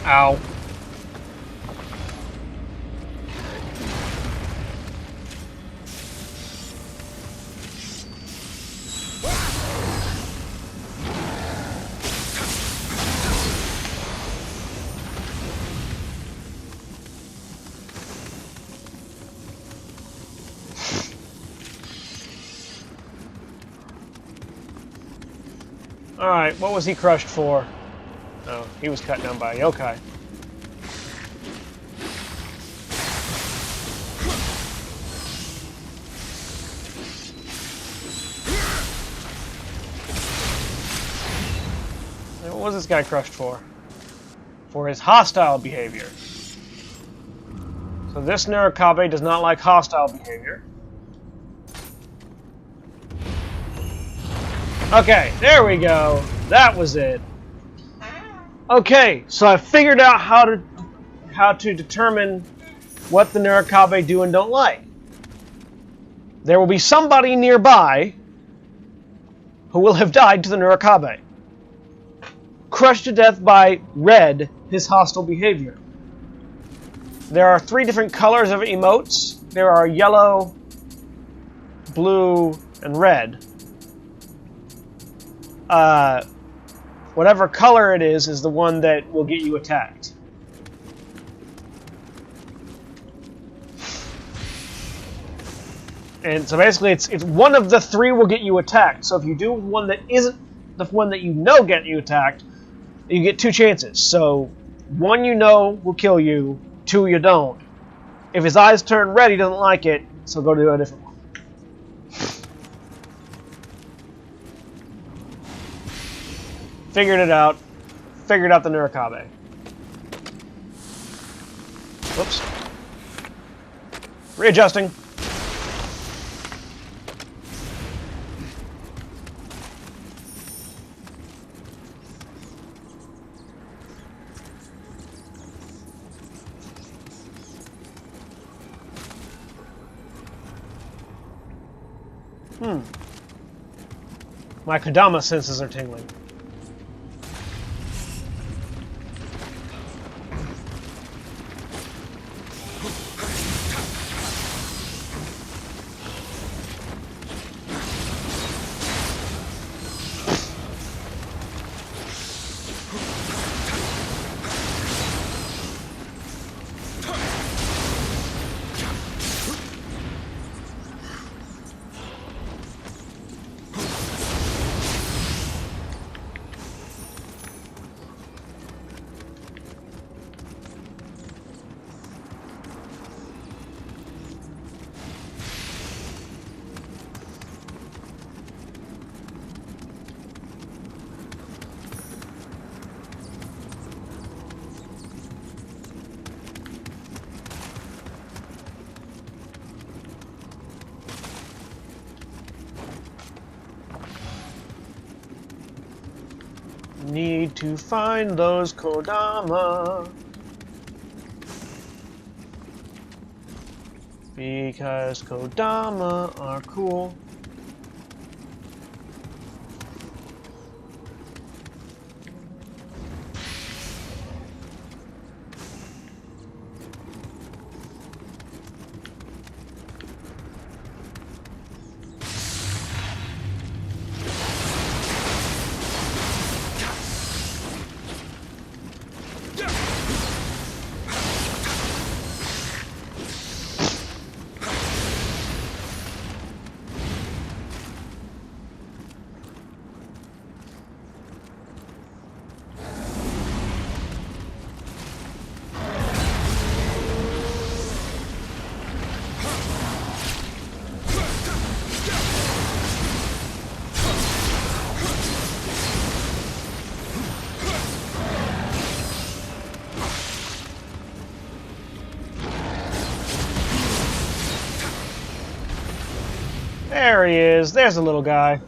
Ow. Alright, what was he crushed for? Oh, he was cut down by a yokai. And what was this guy crushed for? For his hostile behavior. So this Neurokabe does not like hostile behavior. Okay, there we go. That was it. Okay, so I figured out how to determine what the Neurokabe do and don't like. There will be somebody nearby who will have died to the Neurokabe. Crushed to death by red, his hostile behavior. There are 3 different colors of emotes. There are yellow, blue, and red. Whatever color it is the one that will get you attacked. And so basically it's one of the 3 will get you attacked. So if you do one that isn't the one that you know get you attacked, you get 2 chances. So 1 you know will kill you, 2 you don't. If his eyes turn red, he doesn't like it, so go to a different one. Figured it out. Figured out the Neurokabe. Whoops. Readjusting. My Kodama senses are tingling. Need to find those Kodama. Because Kodama are cool. There he is. There's the little guy.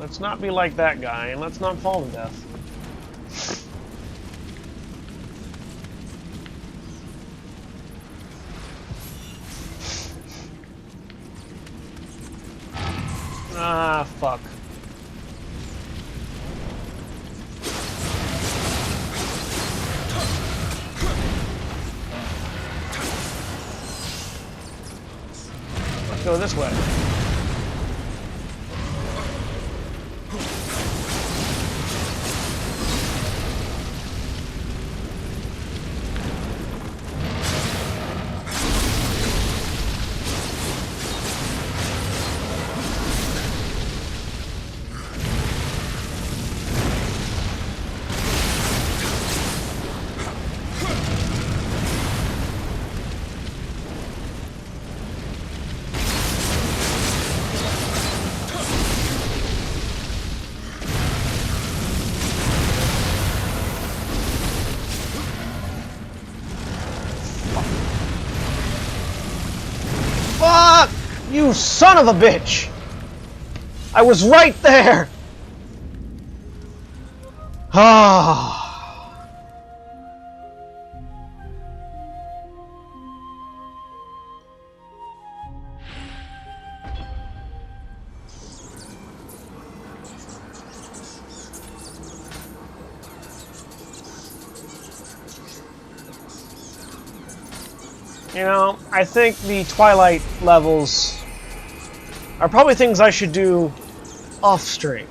Let's not be like that guy, and let's not fall to death. Ah, fuck. Let's go this way. Fuck! You son of a bitch! I was right there! Ah. You know, I think the Twilight levels are probably things I should do off-stream.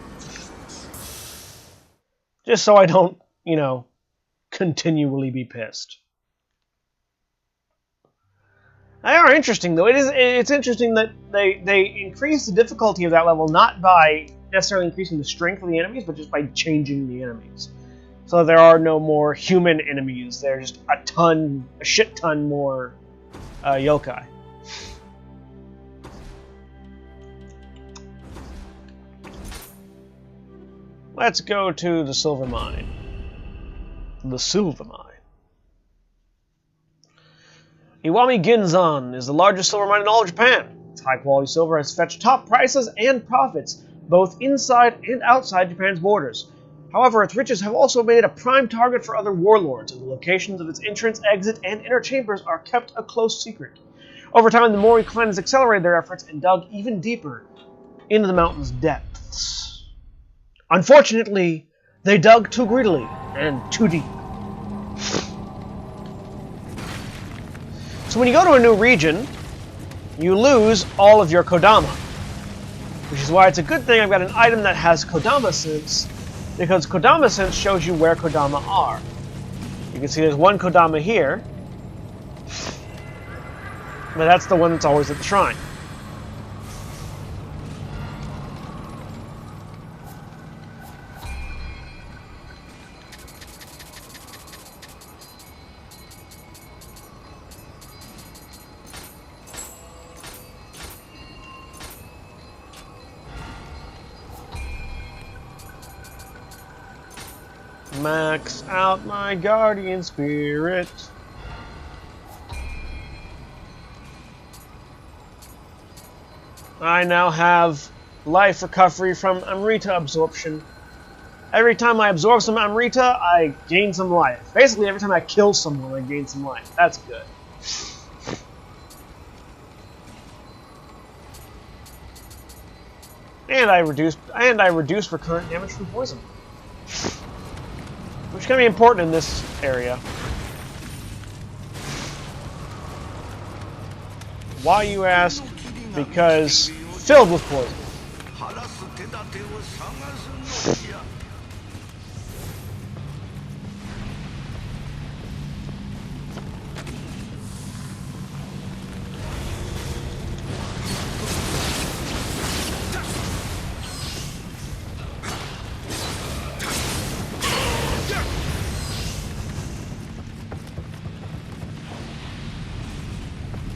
Just so I don't, you know, continually be pissed. They are interesting, though. It's interesting that they increase the difficulty of that level not by necessarily increasing the strength of the enemies, but just by changing the enemies. So there are no more human enemies. There's just a shit ton more yokai. Let's go to the silver mine. The silver mine. Iwami Ginzan is the largest silver mine in all of Japan. Its high-quality silver has fetched top prices and profits, both inside and outside Japan's borders. However, its riches have also made it a prime target for other warlords, and the locations of its entrance, exit, and inner chambers are kept a close secret. Over time, the Mori clan has accelerated their efforts and dug even deeper into the mountain's depths. Unfortunately, they dug too greedily and too deep. So when you go to a new region, you lose all of your Kodama. Which is why it's a good thing I've got an item that has Kodama Sense, because Kodama Sense shows you where Kodama are. You can see there's one Kodama here, but that's the one that's always at the shrine. Max out my guardian spirit. I now have life recovery from Amrita absorption. Every time I absorb some Amrita, I gain some life. Basically, every time I kill someone, I gain some life. That's good. And I reduce recurrent damage from poison, which can be important in this area. Why, you ask? Because filled with poison.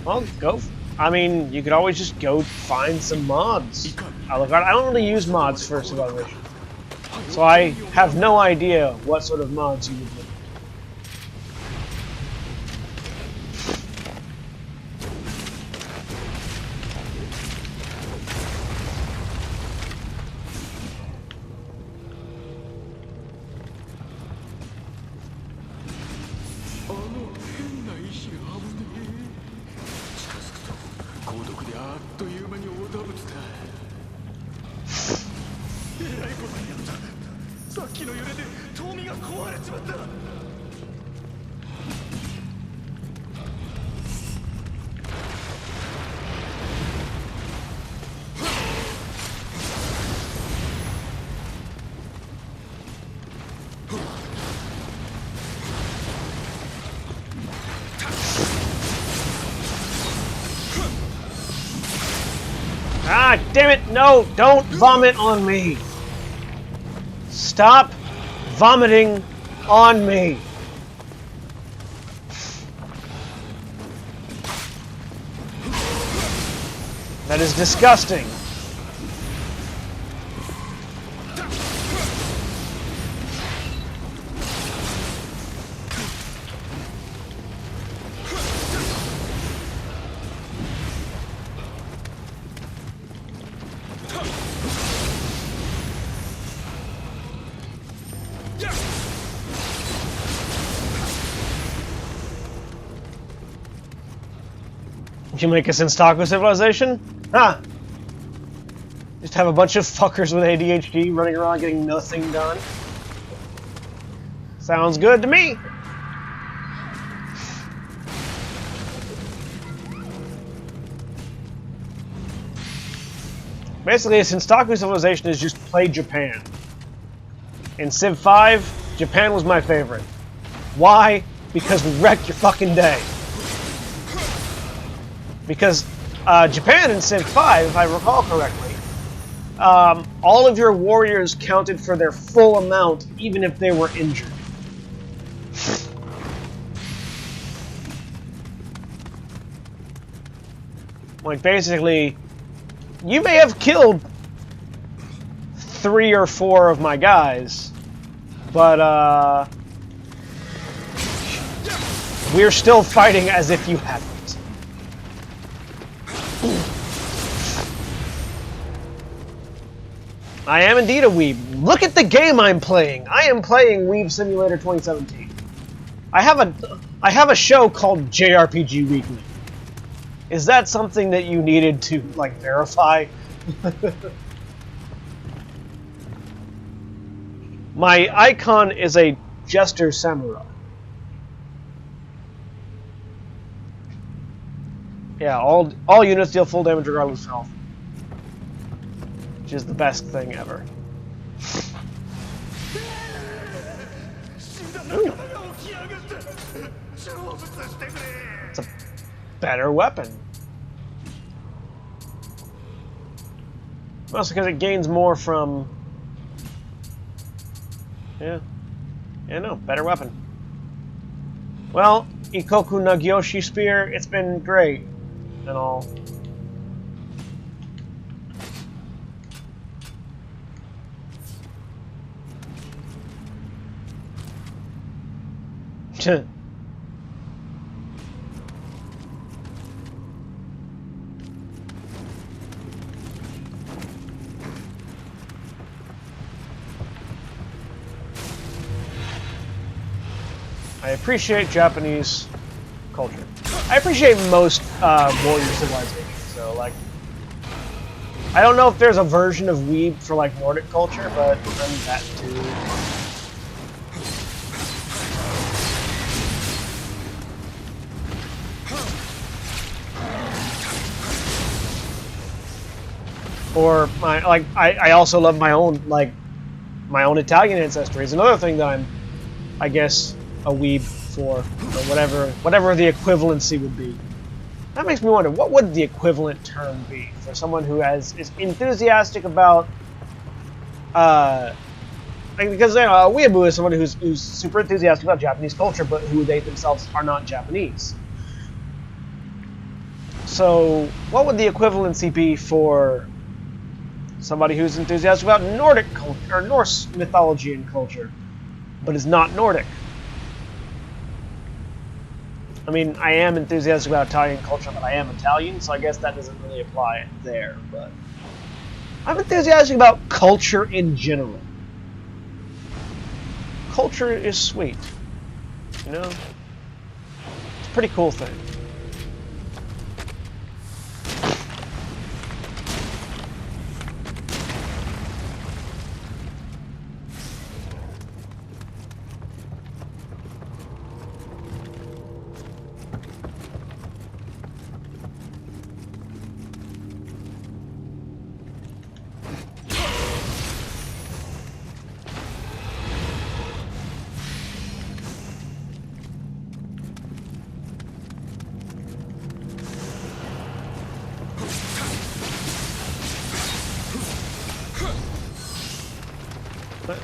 Well, go. I mean, you could always just go find some mods. I don't really use mods for survival mission, so I have no idea what sort of mods you would look. Ah, damn it! No, don't vomit on me! Stop vomiting on me! That is disgusting. You make us in Stockholm civilization? Huh. Just have a bunch of fuckers with ADHD running around getting nothing done. Sounds good to me. Basically, since Stockholm civilization is just play Japan. In Civ 5, Japan was my favorite. Why? Because we wrecked your fucking day. Because Japan in Civ 5, if I recall correctly, all of your warriors counted for their full amount, even if they were injured. Like, basically, you may have killed 3 or 4 of my guys, but, we're still fighting as if you hadn't. I am indeed a weeb. Look at the game I'm playing! I am playing Weeb Simulator 2017. I have a show called JRPG Weekly. Is that something that you needed to, like, verify? My icon is a Jester Samurai. Yeah, all units deal full damage regardless of health. Which is the best thing ever. Ooh. It's a better weapon. Mostly because it gains more from... Yeah, no, better weapon. Well, Ikoku Nagyoshi Spear, it's been great and all. I appreciate Japanese culture. I appreciate most warrior civilizations. So, like, I don't know if there's a version of Weeb for, like, Nordic culture, but I'm that too. Or I also love my own Italian ancestry. It's another thing that I'm, I guess, a weeb for, or whatever the equivalency would be. That makes me wonder, what would the equivalent term be for someone who is enthusiastic about, because you know, a weeaboo is someone who's super enthusiastic about Japanese culture, but who they themselves are not Japanese. So, what would the equivalency be for somebody who's enthusiastic about Nordic culture, or Norse mythology and culture, but is not Nordic? I mean, I am enthusiastic about Italian culture, but I am Italian, so I guess that doesn't really apply there, but I'm enthusiastic about culture in general. Culture is sweet, you know? It's a pretty cool thing.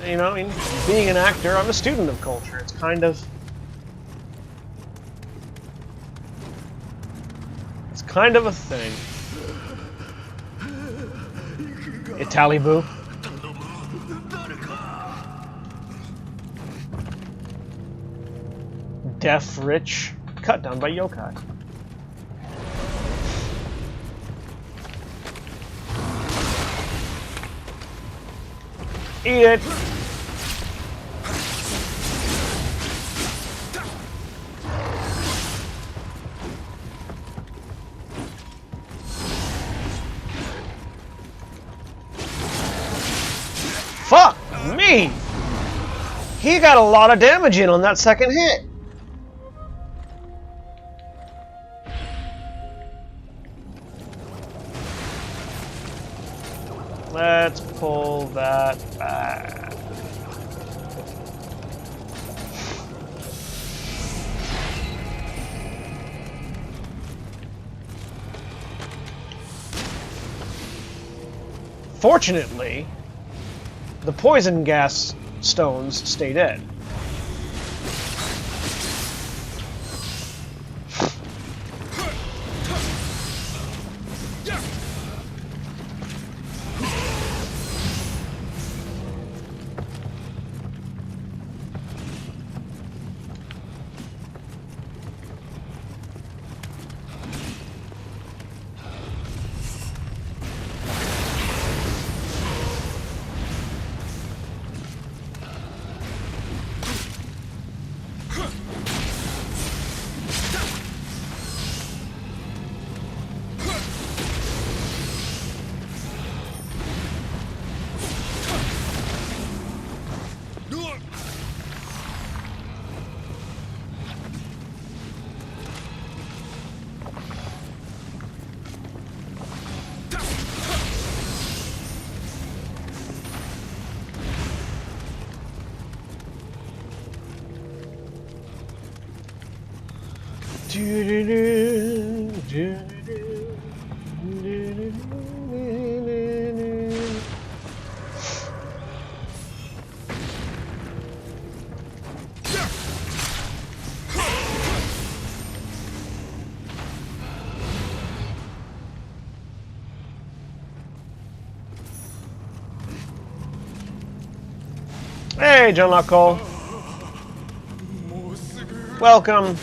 You know, I mean, being an actor, I'm a student of culture. It's kind of a thing. Italiboo. Deaf Rich. Cut down by yokai. Eat it! Fuck me! He got a lot of damage in on that second hit. Let's pull that back. Fortunately, the poison gas stones stay dead. Hey, John Locke. Welcome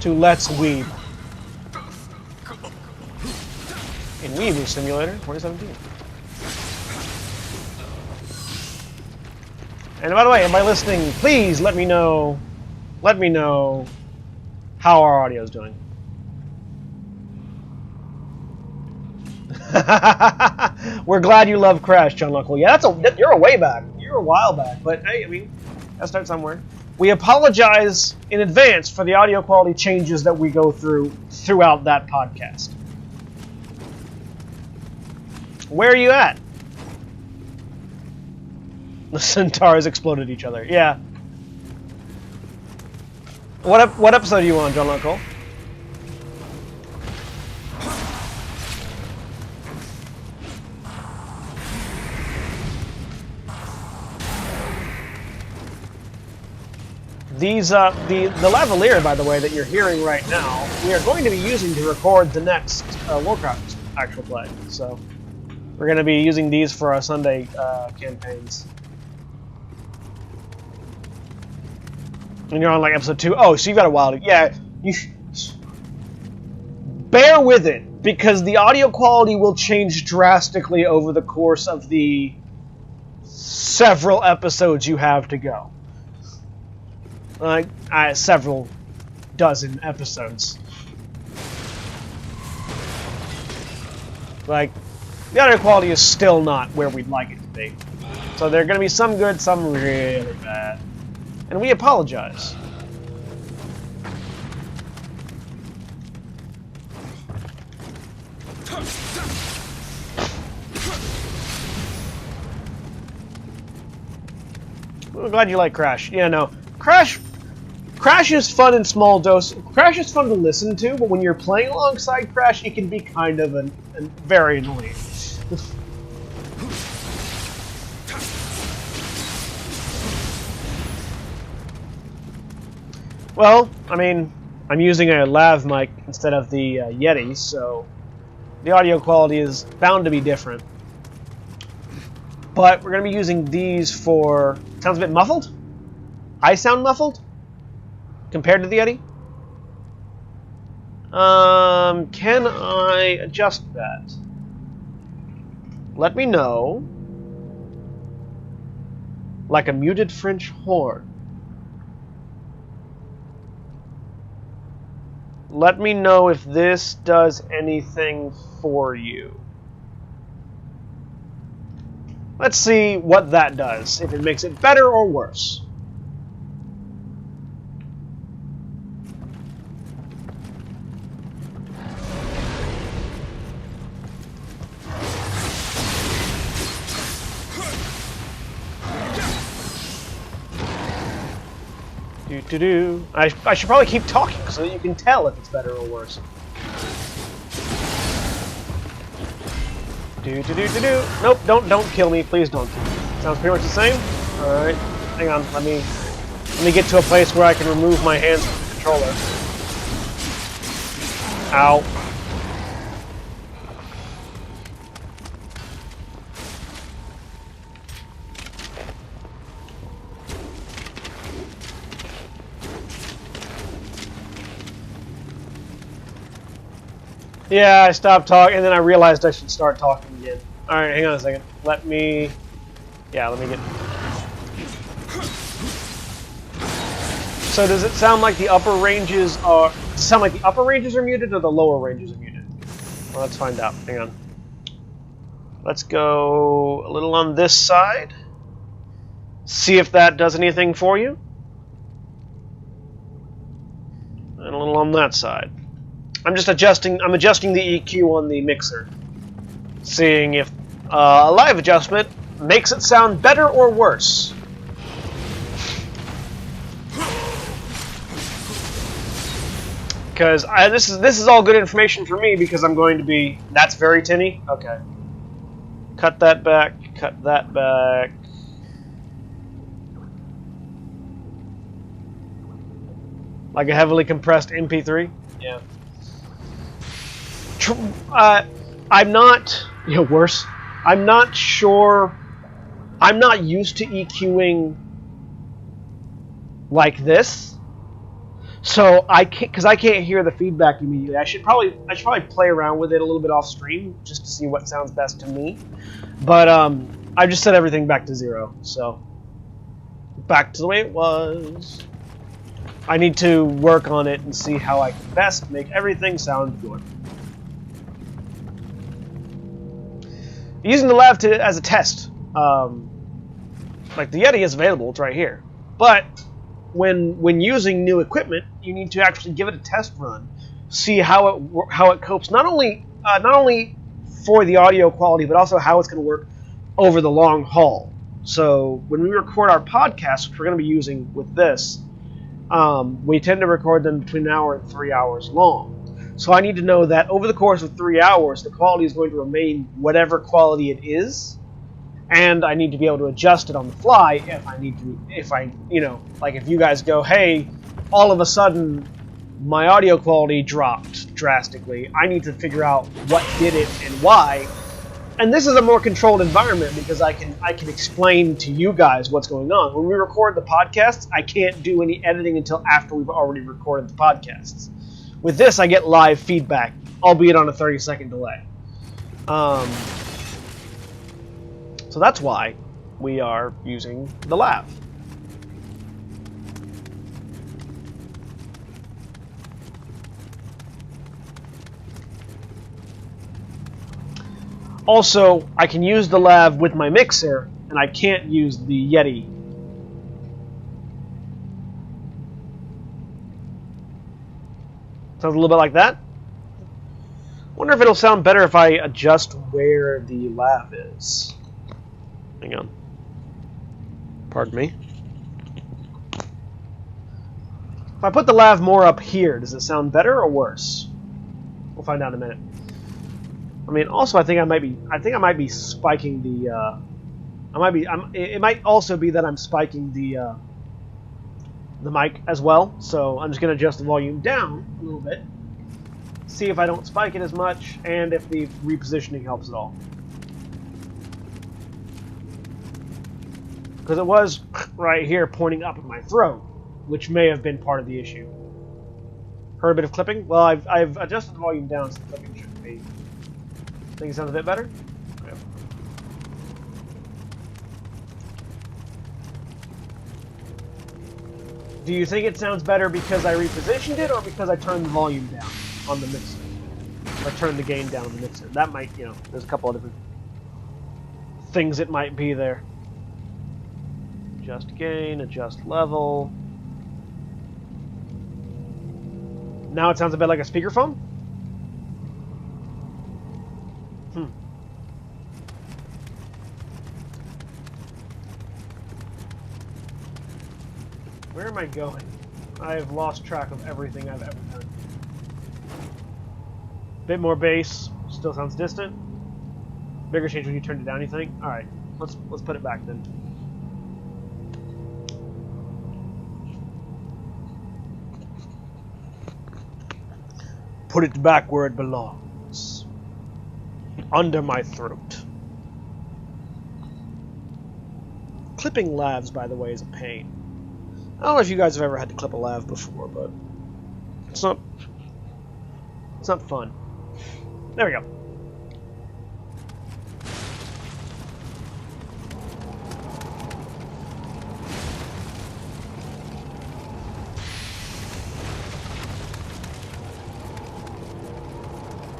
to Let's Weeb in Weeaboo Simulator 2017. And by the way, am I listening? Please let me know. Let me know how our audio is doing. We're glad you love Crash, John Locke. Yeah, you're a way back. You're a while back, but hey, I mean, gotta start somewhere. We apologize in advance for the audio quality changes that we go throughout that podcast. Where are you at? The centaurs exploded each other. Yeah. What episode are you on, John Locke? These, the lavalier, by the way, that you're hearing right now, we are going to be using to record the next Warcraft actual play. So, we're going to be using these for our Sunday campaigns. And you're on, like, episode 2. Oh, so you've got a while to... Yeah, bear with it, because the audio quality will change drastically over the course of the several episodes you have to go. Like, several dozen episodes. Like, the audio quality is still not where we'd like it to be. So there are going to be some good, some really bad. And we apologize. We're glad you like Crash. Yeah, no. Crash is fun in small doses. Crash is fun to listen to, but when you're playing alongside Crash, it can be kind of very annoying. Well, I mean, I'm using a lav mic instead of the Yeti, so the audio quality is bound to be different. But we're going to be using these for... Sounds a bit muffled? I sound muffled? Compared to the Yeti? Can I adjust that? Let me know. Like a muted French horn. Let me know if this does anything for you. Let's see what that does, if it makes it better or worse. I should probably keep talking so that you can tell if it's better or worse. Nope, don't kill me, please don't kill me. Sounds pretty much the same. All right, hang on. Let me get to a place where I can remove my hands from the controller. Ow. Yeah, I stopped talking, and then I realized I should start talking again. Alright, hang on a second. Let me get... So does it sound like the upper ranges are... Does it sound like the upper ranges are muted, or the lower ranges are muted? Well, let's find out. Hang on. Let's go a little on this side. See if that does anything for you. And a little on that side. I'm adjusting the EQ on the mixer, seeing if a live adjustment makes it sound better or worse. Because this is all good information for me because I'm going to be... That's very tinny? Okay. Cut that back, cut that back. Like a heavily compressed MP3? Yeah. I'm not... worse. I'm not sure... I'm not used to EQing like this. So I can't... Because I can't hear the feedback immediately. I should probably play around with it a little bit off stream just to see what sounds best to me. But I just set everything back to 0. So back to the way it was. I need to work on it and see how I can best make everything sound good. Using the lav as a test. Like the Yeti is available, it's right here. But when using new equipment, you need to actually give it a test run, see how it copes. Not only for the audio quality, but also how it's going to work over the long haul. So when we record our podcasts, which we're going to be using with this, we tend to record them between an hour and 3 hours long. So I need to know that over the course of 3 hours, the quality is going to remain whatever quality it is, and I need to be able to adjust it on the fly like if you guys go, hey, all of a sudden my audio quality dropped drastically, I need to figure out what did it and why. And this is a more controlled environment because I can explain to you guys what's going on. When we record the podcasts, I can't do any editing until after we've already recorded the podcasts. With this, I get live feedback, albeit on a 30-second delay. So that's why we are using the lav. Also, I can use the lav with my mixer, and I can't use the Yeti. Sounds a little bit like that. Wonder if it'll sound better if I adjust where the lav is. Hang on. Pardon me. If I put the lav more up here, does it sound better or worse? We'll find out in a minute. I mean, also, I think I might be spiking the. It might also be that I'm spiking the the mic as well, so I'm just going to adjust the volume down a little bit, see if I don't spike it as much, and if the repositioning helps at all. Because it was right here pointing up at my throat, which may have been part of the issue. Heard a bit of clipping? Well, I've adjusted the volume down so the clipping shouldn't be. Think it sounds a bit better? Yep. Do you think it sounds better because I repositioned it, or because I turned the volume down on the mixer? Or turned the gain down on the mixer? That might, you know, there's a couple of different things it might be there. Adjust gain, adjust level. Now it sounds a bit like a speakerphone? Where am I going? I've lost track of everything I've ever done. Bit more bass, still sounds distant. Bigger change when you turned it down, you think? Alright, let's put it back then. Put it back where it belongs. Under my throat. Clipping lavs, by the way, is a pain. I don't know if you guys have ever had to clip a lav before, but it's not fun. There we go.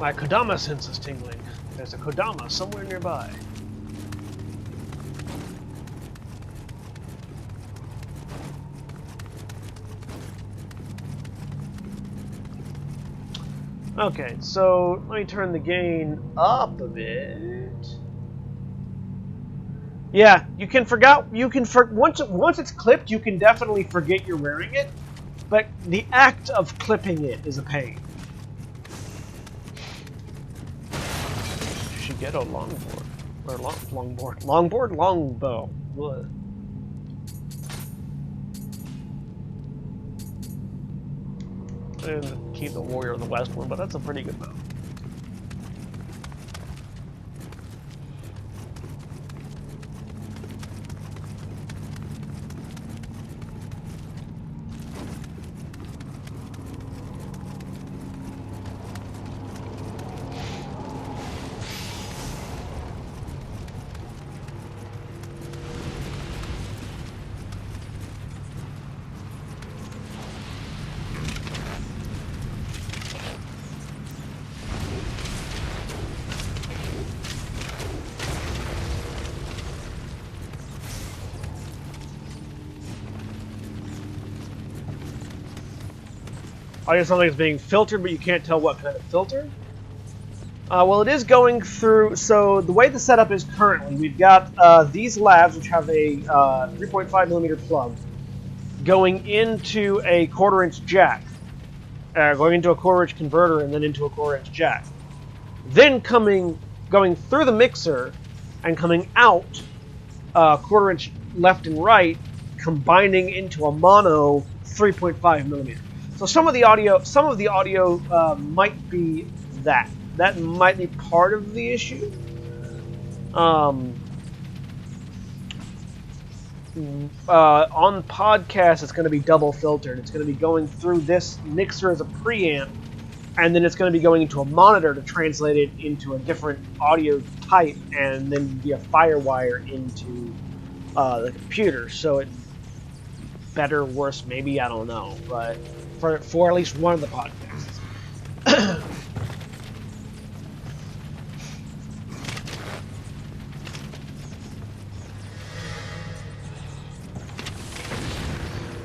My Kodama sense is tingling. There's a Kodama somewhere nearby. Okay, so let me turn the gain up a bit. Yeah, you can once it's clipped, you can definitely forget you're wearing it, but the act of clipping it is a pain. You should get a longboard or longbow. What? And keep the Warrior in the West one, but that's a pretty good bow. Audio sounds like it's being filtered, but you can't tell what kind of filter. Well, it is going through. So the way the setup is currently, we've got these lavs, which have a 3.5mm plug, going into a 1/4-inch jack, going into a 1/4-inch converter, and then into a 1/4-inch jack. Then going through the mixer and coming out 1/4-inch left and right, combining into a mono 3.5mm. So some of the audio might be that. That might be part of the issue. On podcast, it's going to be double filtered. It's going to be going through this mixer as a preamp, and then it's going to be going into a monitor to translate it into a different audio type, and then via FireWire into the computer. So it's better, worse, maybe, I don't know, but for at least one of the podcasts.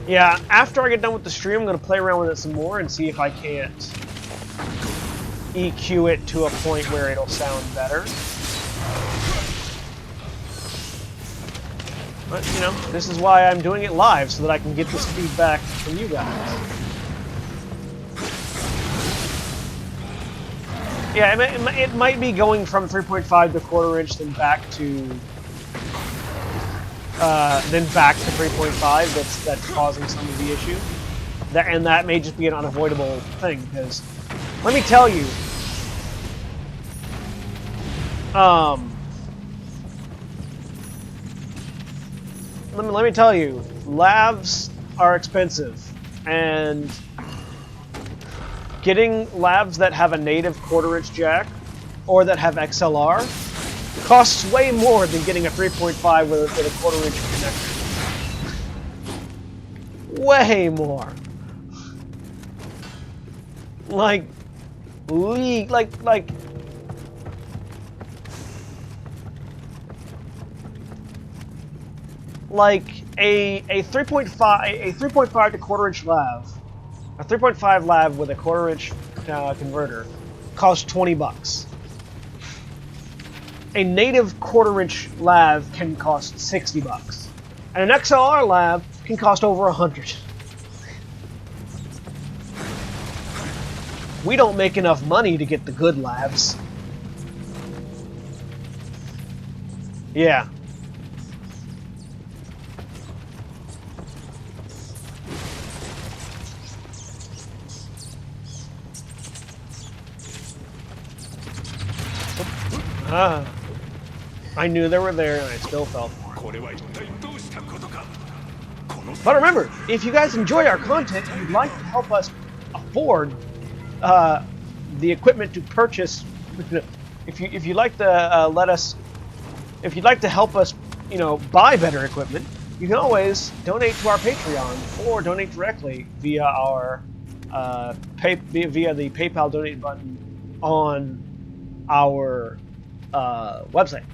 Yeah, after I get done with the stream, I'm going to play around with it some more and see if I can't EQ it to a point where it'll sound better. But, you know, this is why I'm doing it live, so that I can get this feedback from you guys. Yeah, it might be going from 3.5 to 1/4 inch, then back to then back to 3.5 that's causing some of the issue. And that may just be an unavoidable thing, because let me tell you, let me tell you, lavs are expensive, and getting lavs that have a native quarter-inch jack or that have XLR costs way more than getting a 3.5 with a quarter-inch connector. Way more. Like a 3.5 to quarter-inch lav, a 3.5 lav with a quarter-inch converter costs $20. A native quarter-inch lav can cost $60, and an XLR lav can cost over $100. We don't make enough money to get the good lavs. Yeah. I knew they were there, and I still fell for it. But remember, if you guys enjoy our content and you'd like to help us afford the equipment to purchase, if you'd like to if you'd like to help us, buy better equipment, you can always donate to our Patreon or donate directly via our via the PayPal donate button on our website,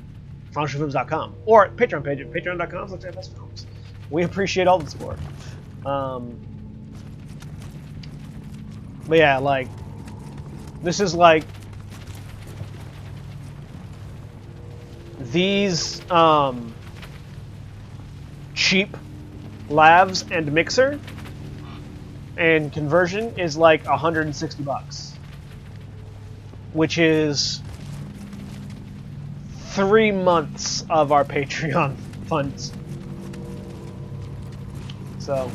FilmShowFilms.com, or Patreon page at patreon.com/FSFilms. We appreciate all the support. But yeah, like, this is like these cheap lavs and mixer and conversion is like $160, which is 3 months of our Patreon funds. So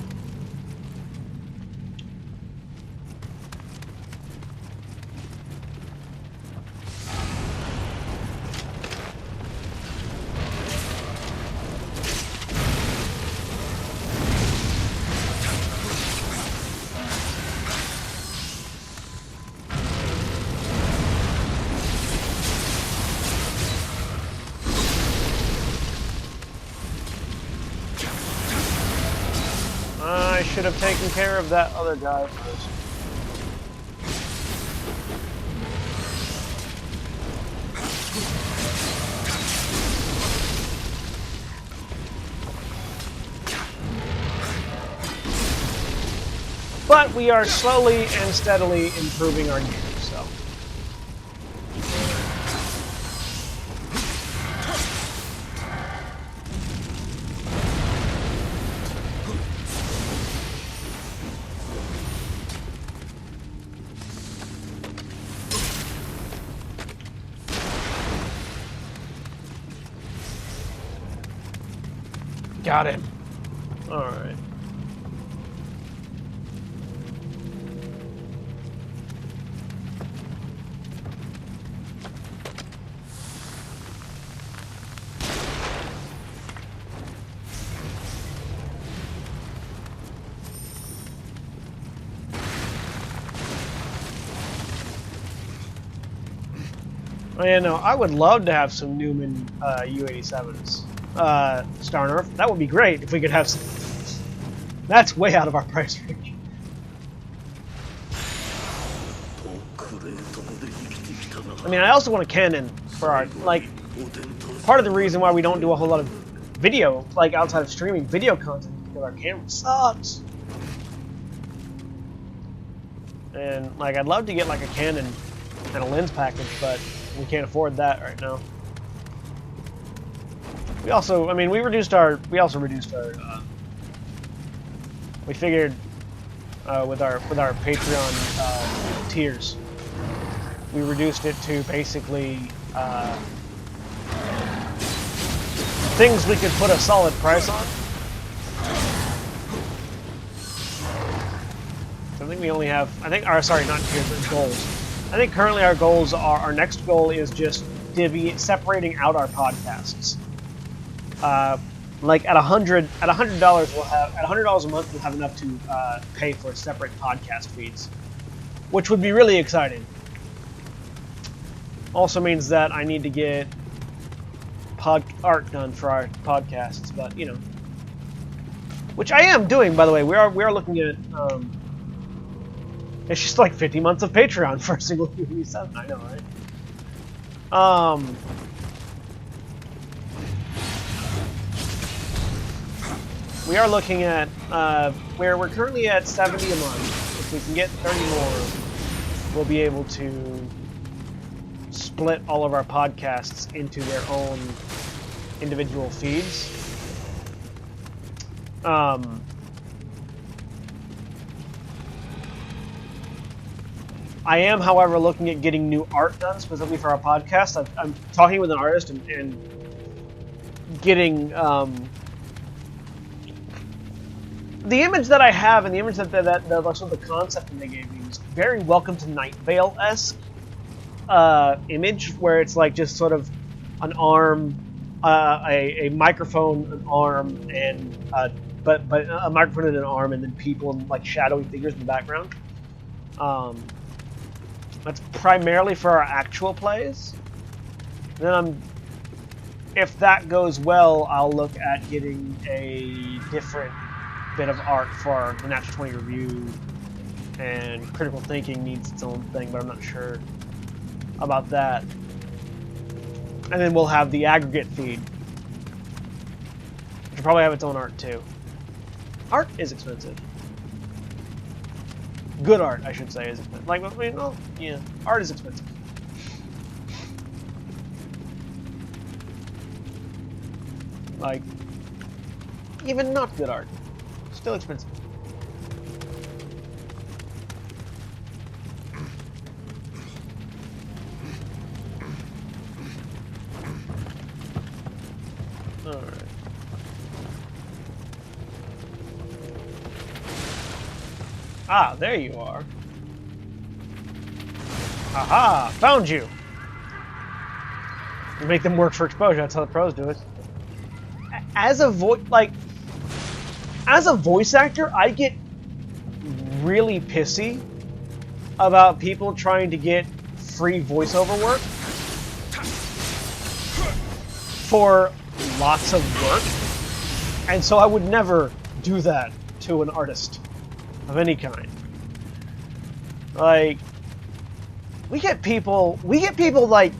I should have taken care of that other guy first. But we are slowly and steadily improving our gear, so. Got it. All right. Oh yeah, no, I would love to have some Newman U87s. Star Nerf. That would be great if we could have some. That's way out of our price range. I mean, I also want a Canon for our, like, part of the reason why we don't do a whole lot of video, like outside of streaming video content, because our camera sucks. And, like, I'd love to get, like, a Canon and a lens package, but we can't afford that right now. We also, I mean, we also reduced our, we figured, with our Patreon, tiers, we reduced it to basically, things we could put a solid price on. So I think we only have, sorry, not tiers, but goals. I think currently our goals are, our next goal is just separating out our podcasts. Like at $100 we'll have, at $100 a month we'll have enough to pay for separate podcast feeds, which would be really exciting. Also means that I need to get art done for our podcasts, but you know, which I am doing, by the way. We are looking at. It's just like 50 months of Patreon for a single UV7. I know, right? We are looking at where we're currently at 70 a month. If we can get 30 more, we'll be able to split all of our podcasts into their own individual feeds. I am, however, looking at getting new art done specifically for our podcast. I'm talking with an artist and getting the image that I have and the image that the concept that they gave me was very Welcome to Night Vale-esque image, where it's like just sort of an arm, a microphone, an arm, and but a microphone and an arm, and then people and like shadowy figures in the background. That's primarily for our actual plays. Then if that goes well, I'll look at getting a different bit of art for the Natural 20 review, and Critical Thinking needs its own thing, but I'm not sure about that. And then we'll have the aggregate feed, which will probably have its own art too. Art is expensive. Good art, I should say, is expensive. Like, I mean, well, yeah, art is expensive. Like, even not good art, still expensive. Alright. Ah, there you are. Aha! Found you! You make them work for exposure, that's how the pros do it. As a voice actor, I get really pissy about people trying to get free voiceover work for lots of work, and so I would never do that to an artist of any kind. Like, we get people like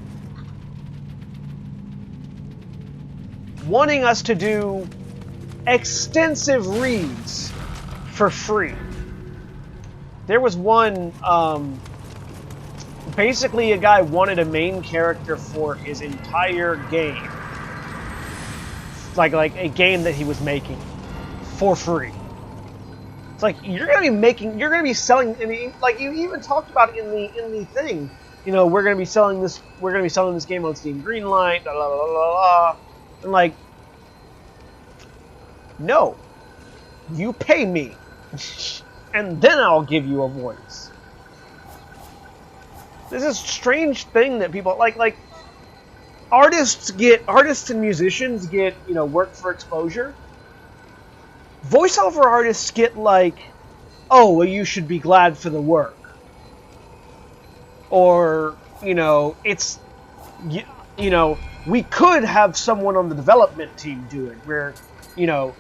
wanting us to do extensive reads for free. There was one, basically a guy wanted a main character for his entire game. Like a game that he was making for free. It's like, you're gonna be selling, and like you even talked about in the thing, you know, we're gonna be selling this game on Steam Greenlight, blah, blah, blah, blah, blah. And like, no, you pay me, and then I'll give you a voice. There's this strange thing that people like artists and musicians get, you know, work for exposure. Voiceover artists get like, oh, well, you should be glad for the work. Or, you know, it's, you know, we could have someone on the development team do it. We're, you know,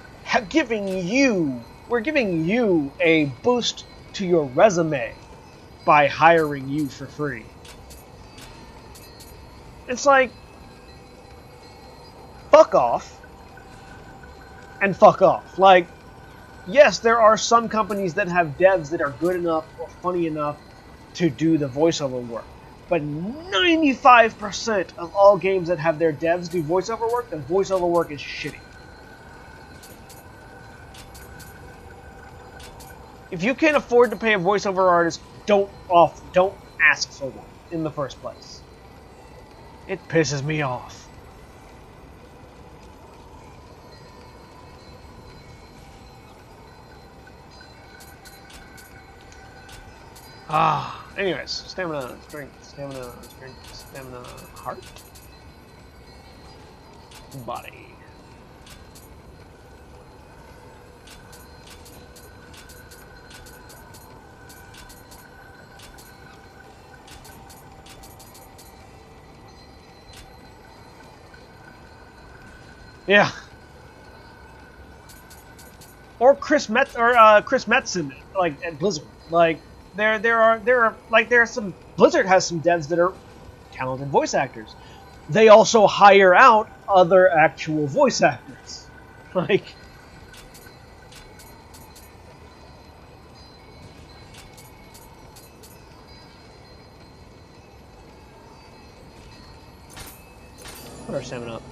giving you a boost to your resume by hiring you for free. It's like, fuck off. And fuck off. Like, yes, there are some companies that have devs that are good enough or funny enough to do the voiceover work. But 95% of all games that have their devs do voiceover work, the voiceover work is shitty. If you can't afford to pay a voiceover artist, don't ask for one in the first place. It pisses me off. Anyways, stamina, strength, stamina, heart, body. Yeah. Or Chris Metzen, like at Blizzard. Like there are some Blizzard has some devs that are talented voice actors. They also hire out other actual voice actors. Like put our stamina up.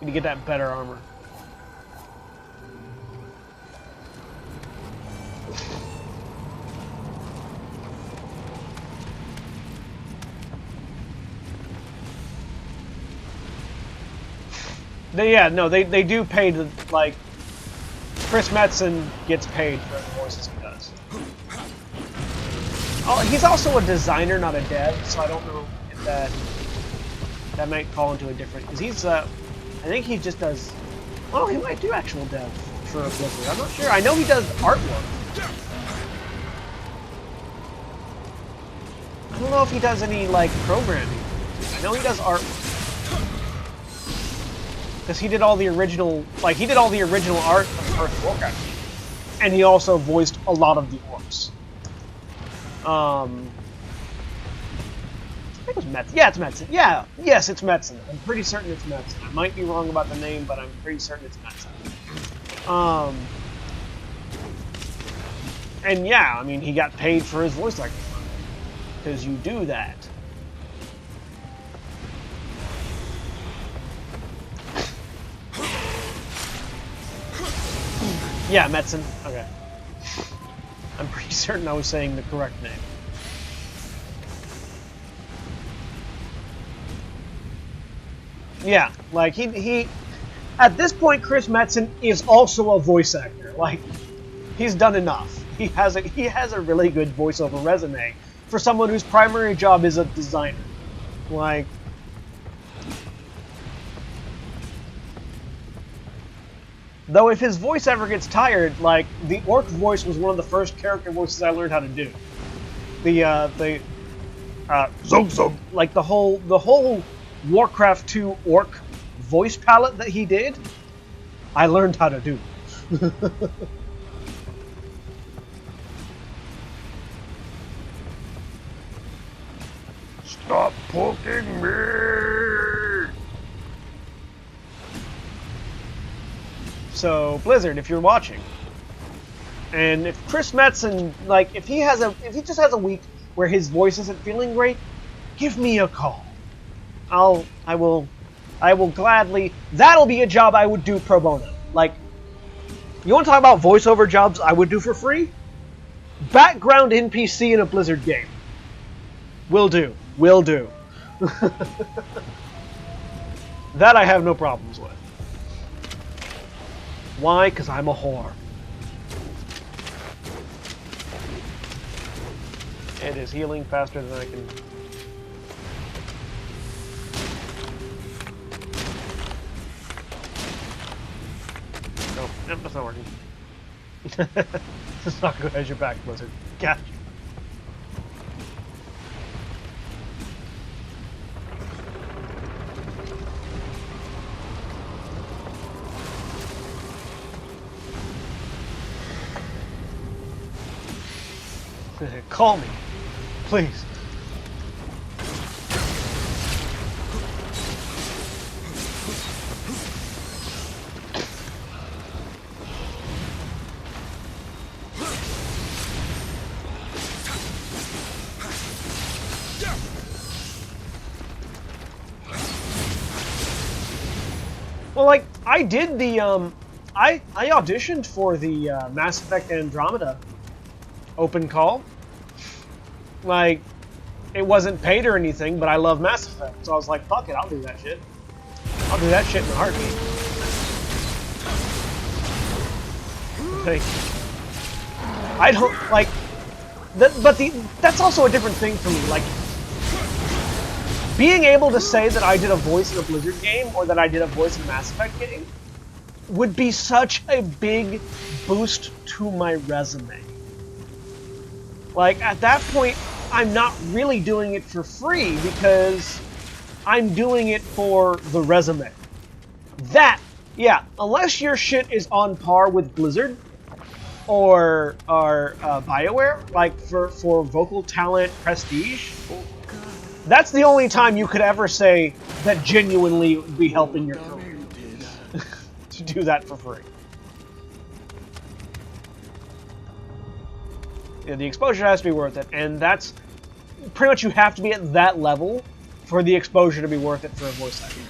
Need to get that better armor. They do pay to, like, Chris Metzen gets paid for the voices he does. Oh, he's also a designer, not a dev, so I don't know if that might fall into a different, because he's I think he just does. Oh, he might do actual dev for Blizzard. I'm not sure. I know he does artwork. I don't know if he does any like programming. I know he does artwork. Because he did all the original, art of Earth of Warcraft, and he also voiced a lot of the orcs. I think it was Metzen. Yeah, it's Metzen. Yeah, yes, it's Metzen. I'm pretty certain it's Metzen. I might be wrong about the name, but I'm pretty certain it's Metzen. And yeah, I mean, he got paid for his voice acting, because you do that. Yeah, Metzen. Okay. I'm pretty certain I was saying the correct name. Yeah, like he at this point Chris Metzen is also a voice actor. Like he's done enough. He has a really good voiceover resume for someone whose primary job is a designer. Like though if his voice ever gets tired, like, the orc voice was one of the first character voices I learned how to do. Zog Zog. Like, the whole Warcraft 2 orc voice palette that he did, I learned how to do. Stop poking me! So, Blizzard, if you're watching, and if Chris Metzen, like, if he just has a week where his voice isn't feeling great, give me a call. I will gladly, that'll be a job I would do pro bono. Like, you want to talk about voiceover jobs I would do for free? Background NPC in a Blizzard game. Will do. That I have no problems with. Why? Because I'm a whore. It is healing faster than I can. Nope, that's not working. It's not good as your back, Blizzard. Gotcha. Call me, please. Well, like, I did the, I auditioned for the Mass Effect Andromeda open call. Like, it wasn't paid or anything, but I love Mass Effect, so I was like, fuck it, I'll do that shit. I'll do that shit in a heartbeat. Like, I don't, like, That's also a different thing for me. Like, being able to say that I did a voice in a Blizzard game or that I did a voice in a Mass Effect game would be such a big boost to my resume. Like, at that point, I'm not really doing it for free because I'm doing it for the resume. Unless your shit is on par with Blizzard or BioWare, like for vocal talent prestige, that's the only time you could ever say that genuinely would be helping your career. To do that for free. Yeah, the exposure has to be worth it, and that's pretty much, you have to be at that level for the exposure to be worth it for a voice actor.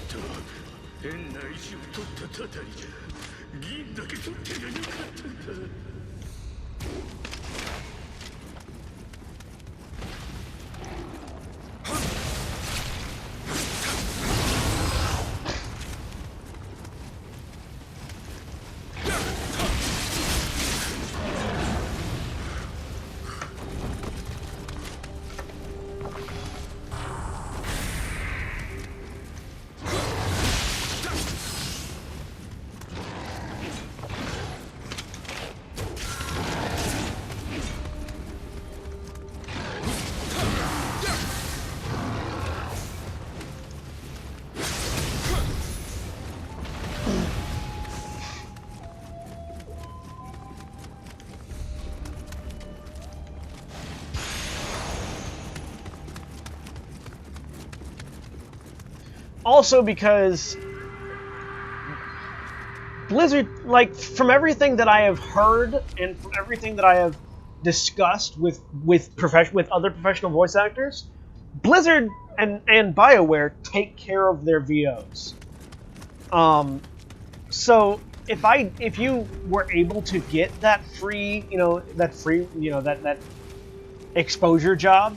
Also because Blizzard, like, from everything that I have heard and from everything that I have discussed with other professional voice actors, Blizzard and BioWare take care of their VOs. So if you were able to get that free, that exposure job,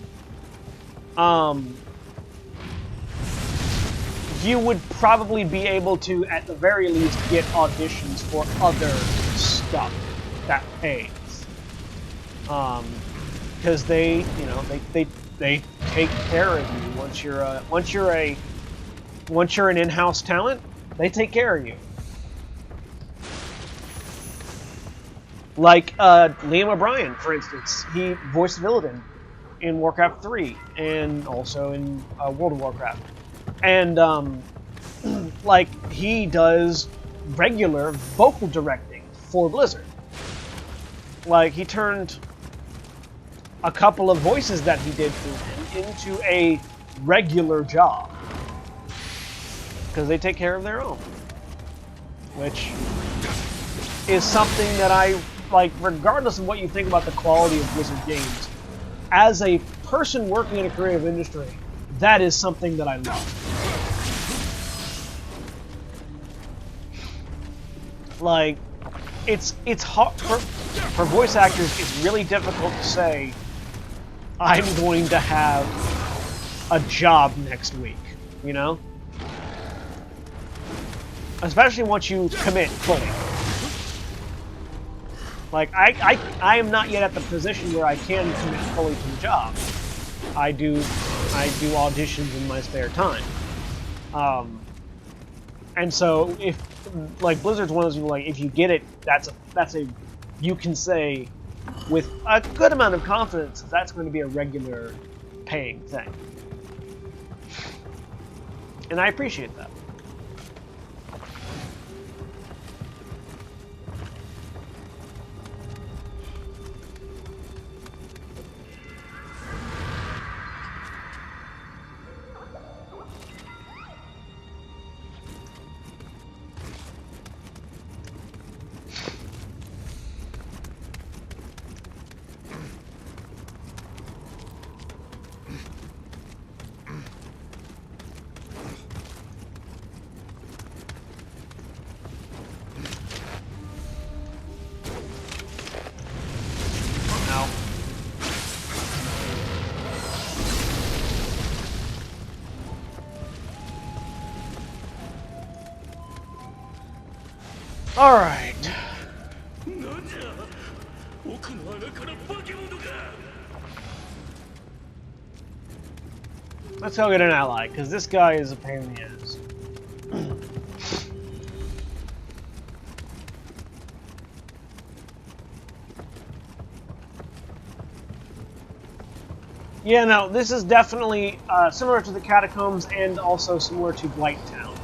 you would probably be able to, at the very least, get auditions for other stuff that pays. Because they take care of you once you're an in-house talent. They take care of you. Like Liam O'Brien, for instance, he voiced Villadin in Warcraft 3 and also in World of Warcraft. And, like, he does regular vocal directing for Blizzard. Like, he turned a couple of voices that he did for him into a regular job. Because they take care of their own. Which is something that I, like, regardless of what you think about the quality of Blizzard games, as a person working in a creative industry, that is something that I love. Like, it's hard for voice actors. It's really difficult to say, I'm going to have a job next week, you know? Especially once you commit fully. Like, I am not yet at the position where I can commit fully to the job. I do auditions in my spare time. And so if, like, Blizzard's one of those people, like, if you get it, that's a you can say with a good amount of confidence that's going to be a regular paying thing. And I appreciate that. Alright. Let's go get an ally, because this guy is a pain in the ass. Yeah, no, this is definitely similar to the Catacombs and also similar to Blighttown.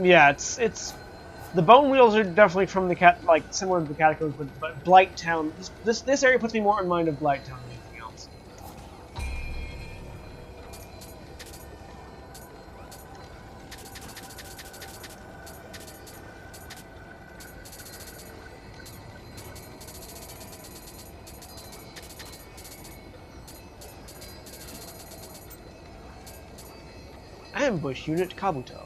Yeah, it's the bone wheels are definitely from the similar to the Catacombs, but Blighttown. This area puts me more in mind of Blighttown than anything else. Ambush Unit Kabuto.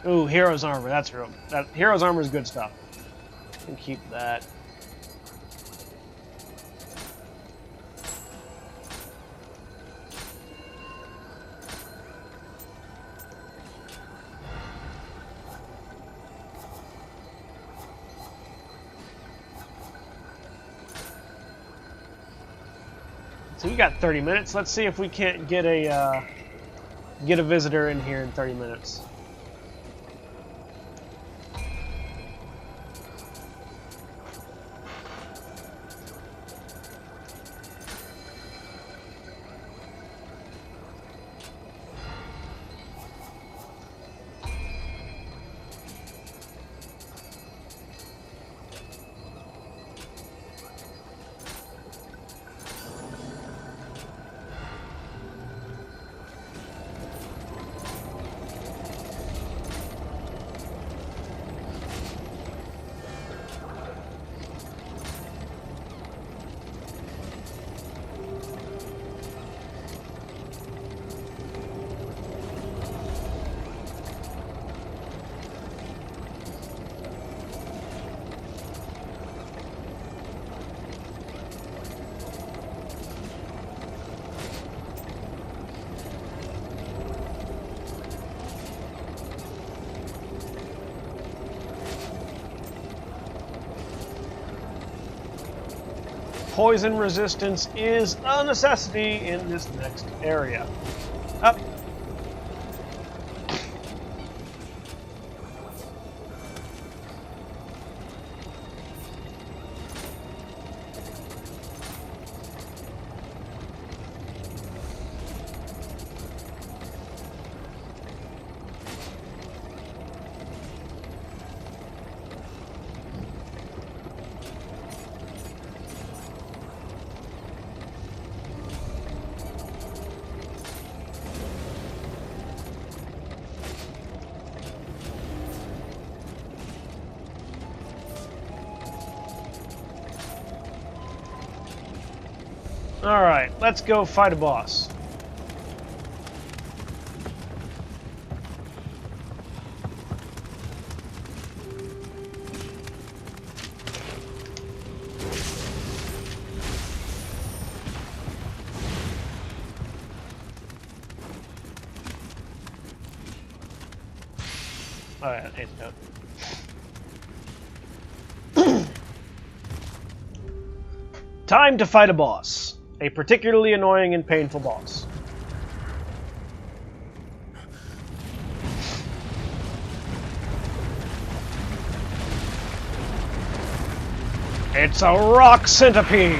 Ooh, Hero's Armor. That's real. Hero's Armor is good stuff. You can keep that. So we got 30 minutes. Let's see if we can't get a visitor in here in 30 minutes. Poison resistance is a necessity in this next area. Up. Alright, let's go fight a boss. Alright, antidote. Time to fight a boss. A particularly annoying and painful boss. It's a rock centipede!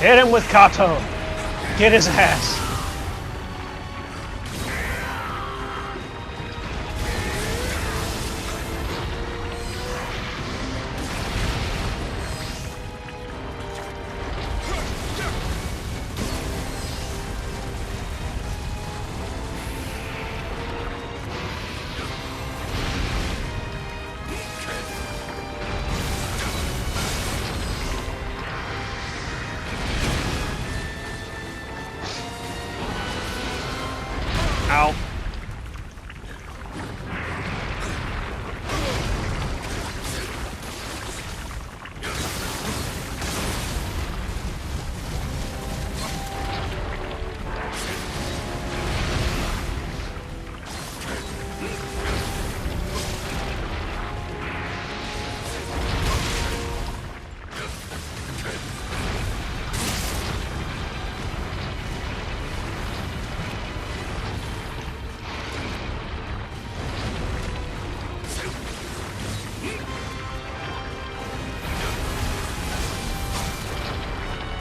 Hit him with Kato. Get his ass. Ow.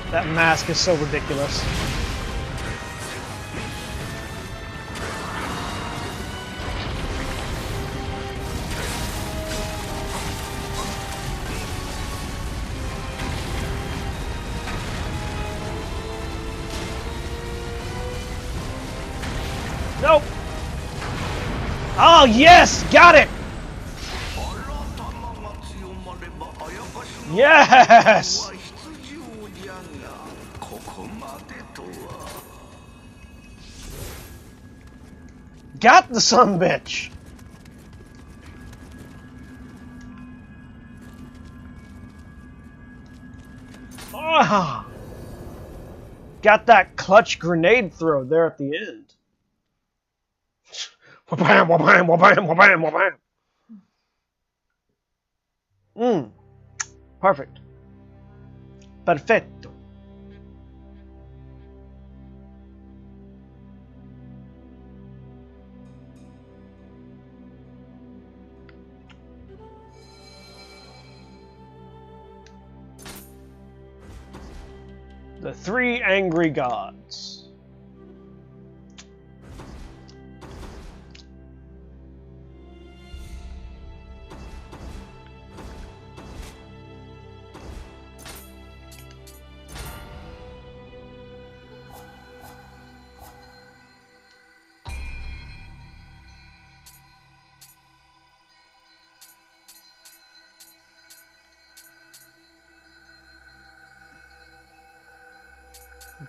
That mask is so ridiculous. Nope. Oh, yes! Got it! Yes! Got the sumbitch! Ah! Got that clutch grenade throw there at the end. Wha-bam, wha-bam, wha-bam, wha-bam, wha-bam. Perfect. Perfetto. The Three Angry Gods.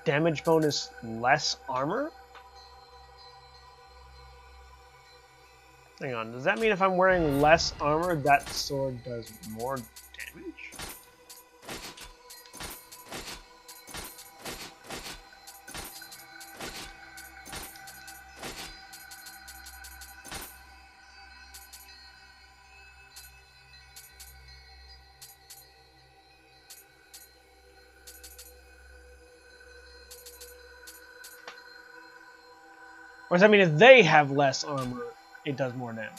Damage bonus less armor? Hang on, does that mean if I'm wearing less armor, that sword does more damage? Or does that mean if they have less armor, it does more damage?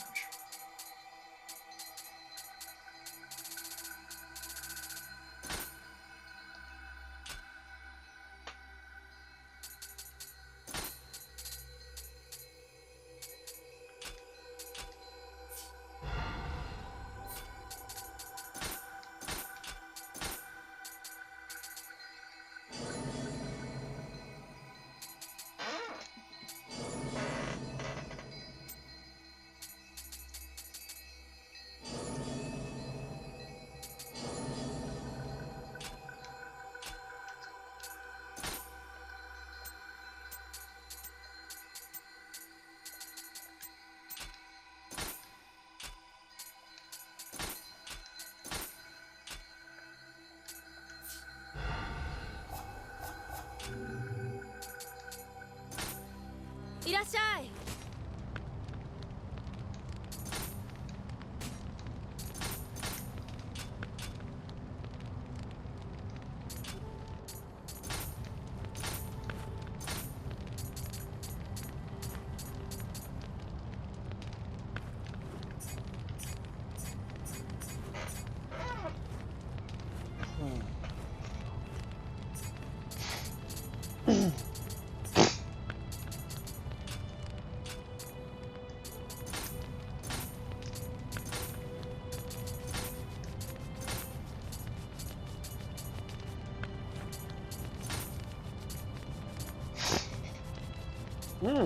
Hmm.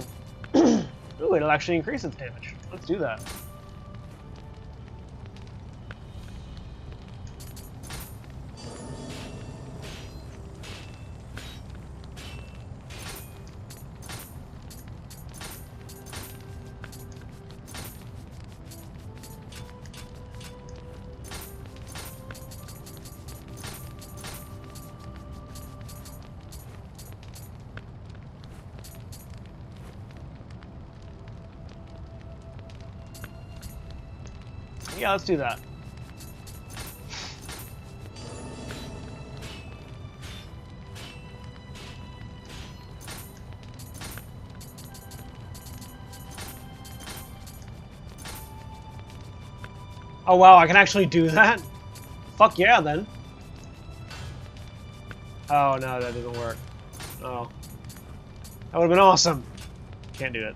Ooh, it'll actually increase its damage. Let's do that. Yeah, let's do that. Oh wow, I can actually do that? Fuck yeah, then. Oh no, that didn't work. Oh. That would've been awesome. Can't do it.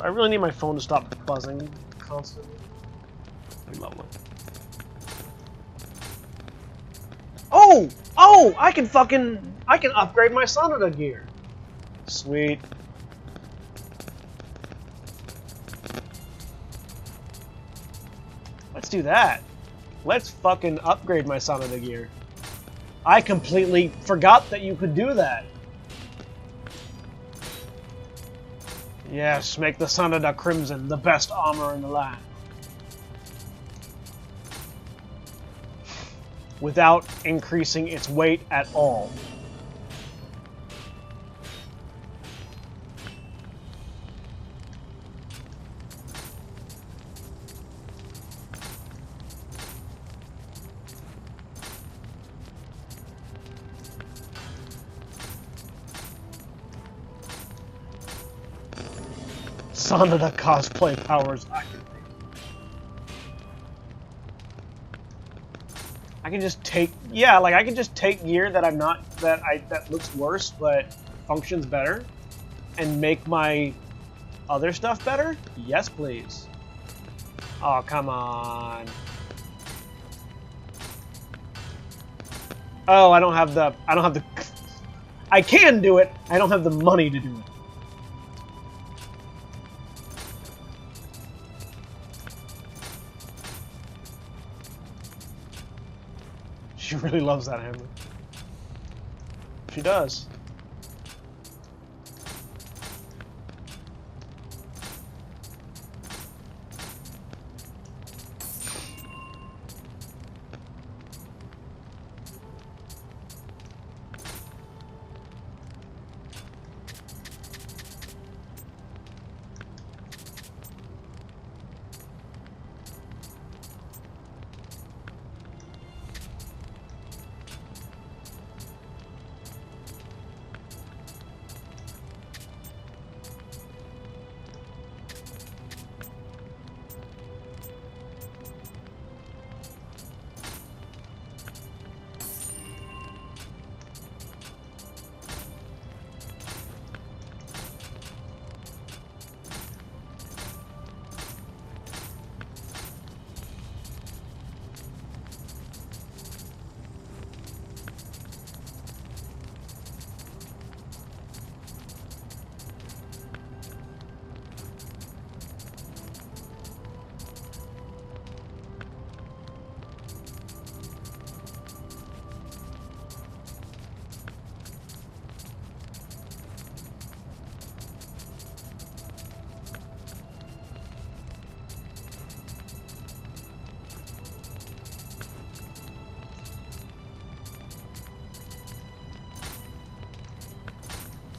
I really need my phone to stop buzzing constantly. Lovely. Oh! Oh! I can upgrade my Sonata gear. Sweet. Let's do that. Let's fucking upgrade my Sonata gear. I completely forgot that you could do that. Yes, make the Sonata Crimson the best armor in the land. Without increasing its weight at all. Sonata cosplay powers activate. I can just take, yeah, like I can just take gear that that looks worse but functions better, and make my other stuff better. Yes, please. Oh, come on. Oh, I don't have the, I can do it. I don't have the money to do it. She really loves that hammer. She does.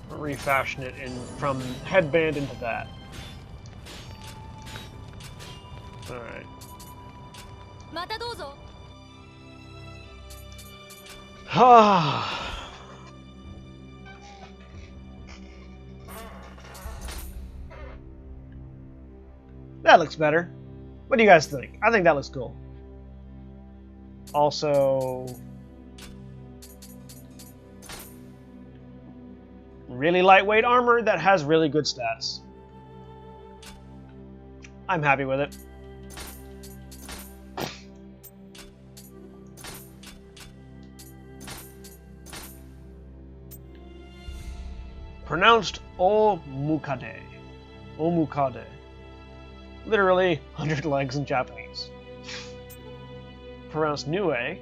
Refashion it from headband into that. Alright. That looks better. What do you guys think? I think that looks cool. Also, really lightweight armor that has really good stats. I'm happy with it. Pronounced Omukade. Omukade. Literally 100 legs in Japanese. Pronounced Nue.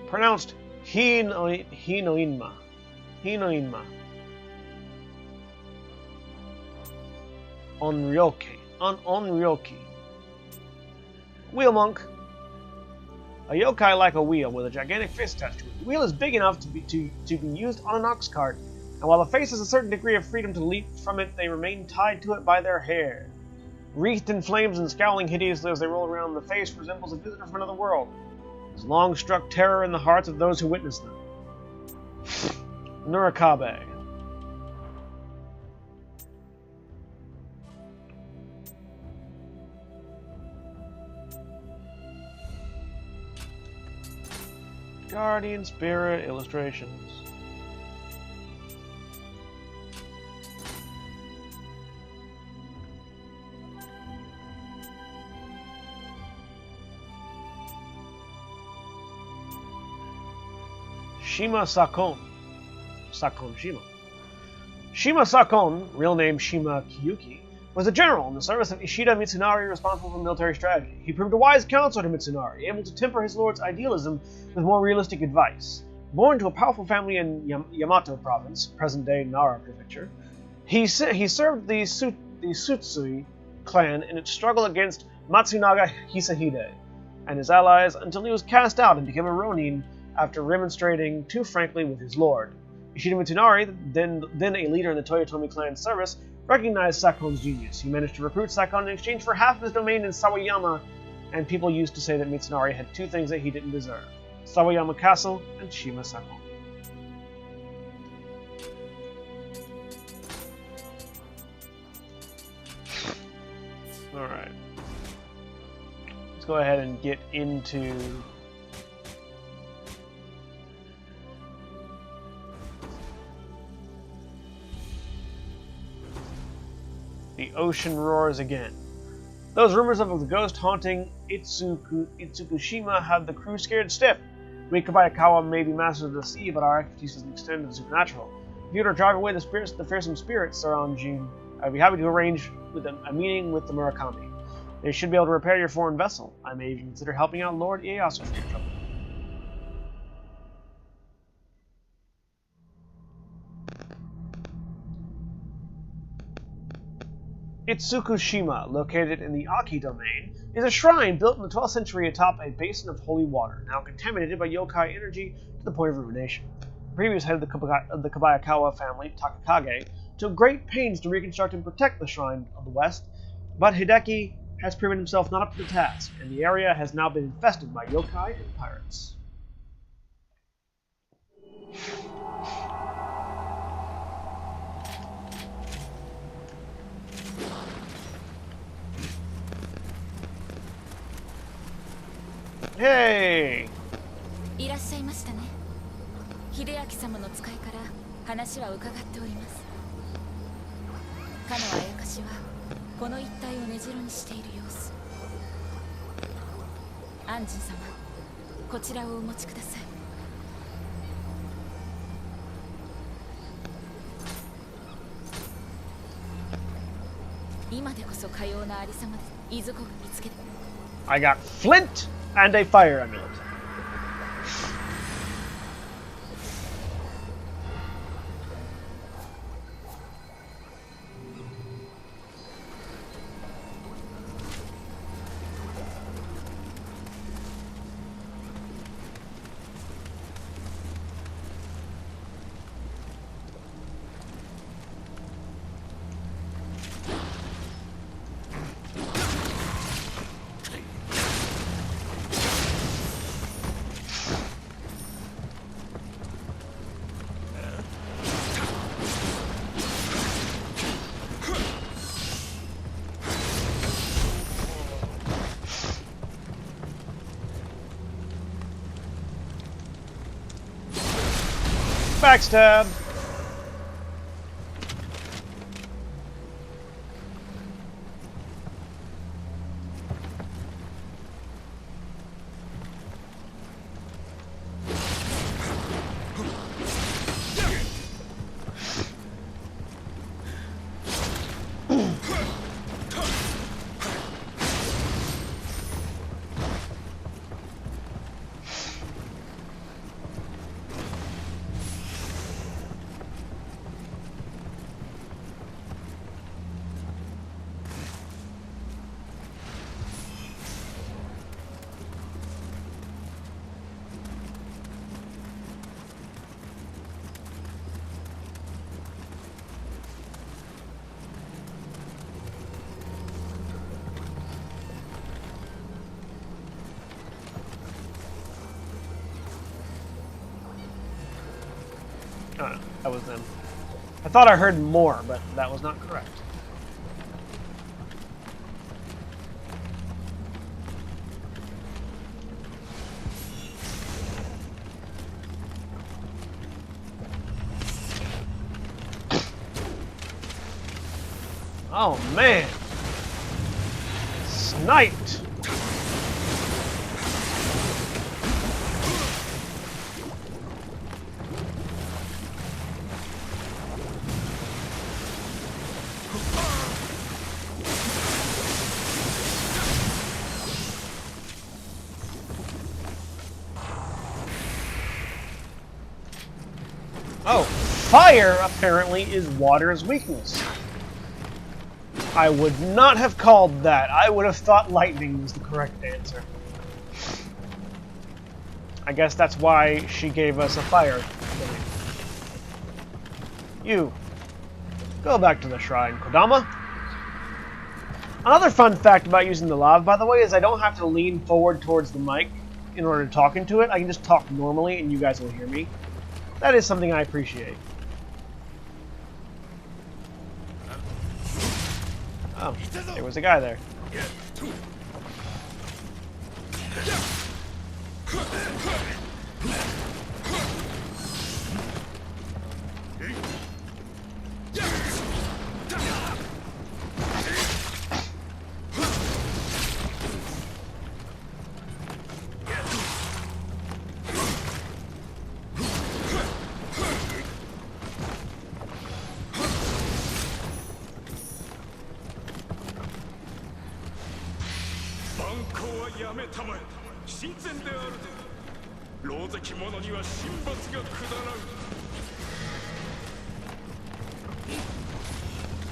Pronounced Hinoinma. Hinoinma. Onryoki. Onryoki. Wheel monk. A yokai like a wheel with a gigantic face attached to it. The wheel is big enough to be used on an ox cart, and while the face has a certain degree of freedom to leap from it, they remain tied to it by their hair. Wreathed in flames and scowling hideously as they roll around, the face resembles a visitor from another world. It has long struck terror in the hearts of those who witness them. Nurikabe. Guardian Spirit illustrations. Shima Sakon. Sakon Shima. Shima Sakon, real name Shima Kiyuki, was a general in the service of Ishida Mitsunari responsible for military strategy. He proved a wise counselor to Mitsunari, able to temper his lord's idealism with more realistic advice. Born to a powerful family in Yamato province, present-day Nara prefecture, he served the Tsutsui clan in its struggle against Matsunaga Hisahide and his allies until he was cast out and became a ronin after remonstrating too frankly with his lord. Ishida Mitsunari, then a leader in the Toyotomi clan's service, recognized Sakon's genius. He managed to recruit Sakon in exchange for half of his domain in Sawayama, and people used to say that Mitsunari had two things that he didn't deserve: Sawayama Castle and Shima Sakon. Alright. Let's go ahead and get into the ocean roars again. Those rumors of the ghost haunting Itsukushima had the crew scared stiff. We Kabayakawa may be masters of the sea, but our expertise doesn't extend to the supernatural. If you were to drive away the fearsome spirits, Saranjin, I'd be happy to arrange a meeting with the Murakami. They should be able to repair your foreign vessel. I may even consider helping out Lord Ieyasu for your trouble. Itsukushima, located in the Aki domain, is a shrine built in the 12th century atop a basin of holy water, now contaminated by yokai energy to the point of ruination. The previous head of the Kabayakawa family, Takakage, took great pains to reconstruct and protect the shrine of the west, but Hideki has proven himself not up to the task, and the area has now been infested by yokai and pirates. Hey! いらっしゃいましたね。秀明様の使いから話は伺っております。かのあやかしはこの一帯を根城にしている様子。安心様、こちらをお持ちください。今でこそかようなありさまでいずこを見つけて。I got flint and a fire amulet. Backstab! Oh, no, that was them. I thought I heard more, but that was not correct. Oh man! Sniped! Oh, fire apparently is water's weakness. I would not have called that. I would have thought lightning was the correct answer. I guess that's why she gave us a fire. You. Go back to the shrine, Kodama. Another fun fact about using the lav, by the way, is I don't have to lean forward towards the mic in order to talk into it. I can just talk normally and you guys will hear me. That is something I appreciate. Oh, there was a guy there.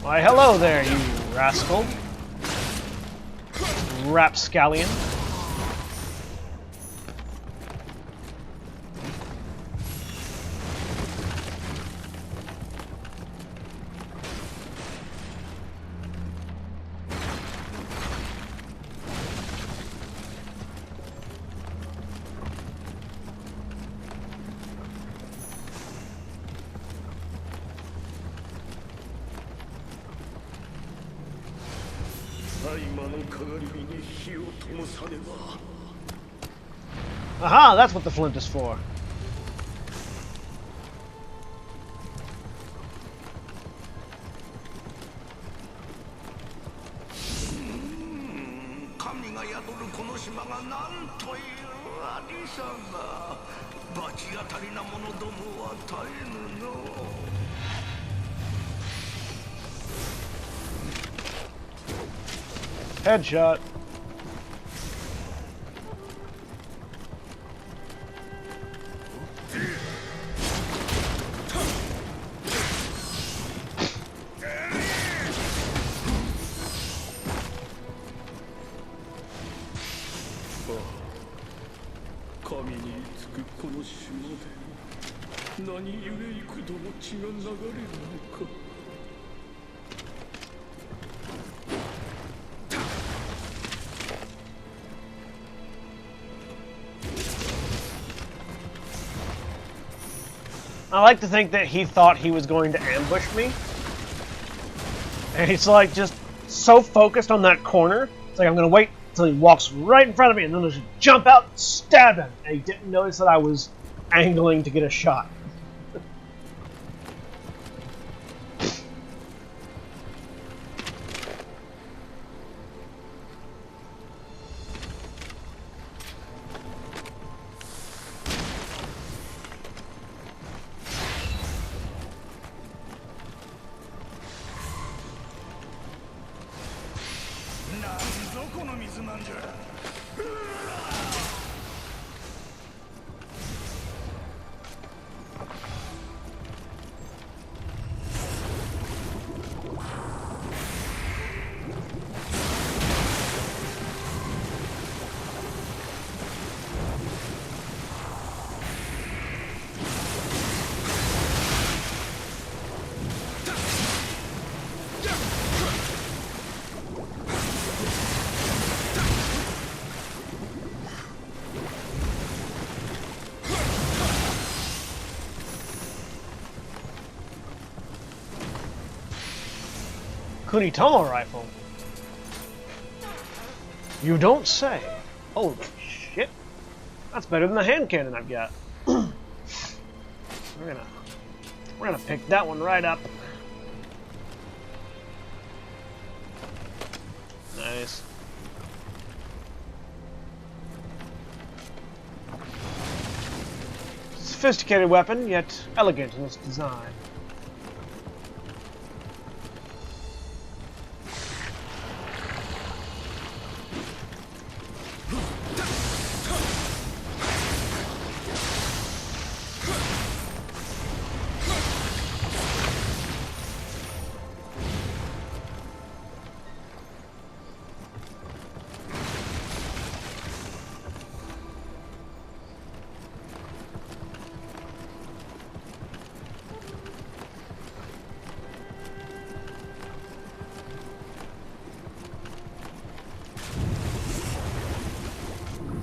Why, hello there, you rascal. Rapscallion. Aha, that's what the flint is for. Headshot. I like to think that he thought he was going to ambush me. And he's like just so focused on that corner. It's like I'm going to wait until he walks right in front of me and then I'll just jump out and stab him. And he didn't notice that I was angling to get a shot. Kunitomo rifle? You don't say. Holy shit. That's better than the hand cannon I've got. We're gonna pick that one right up. Nice. Sophisticated weapon, yet elegant in its design.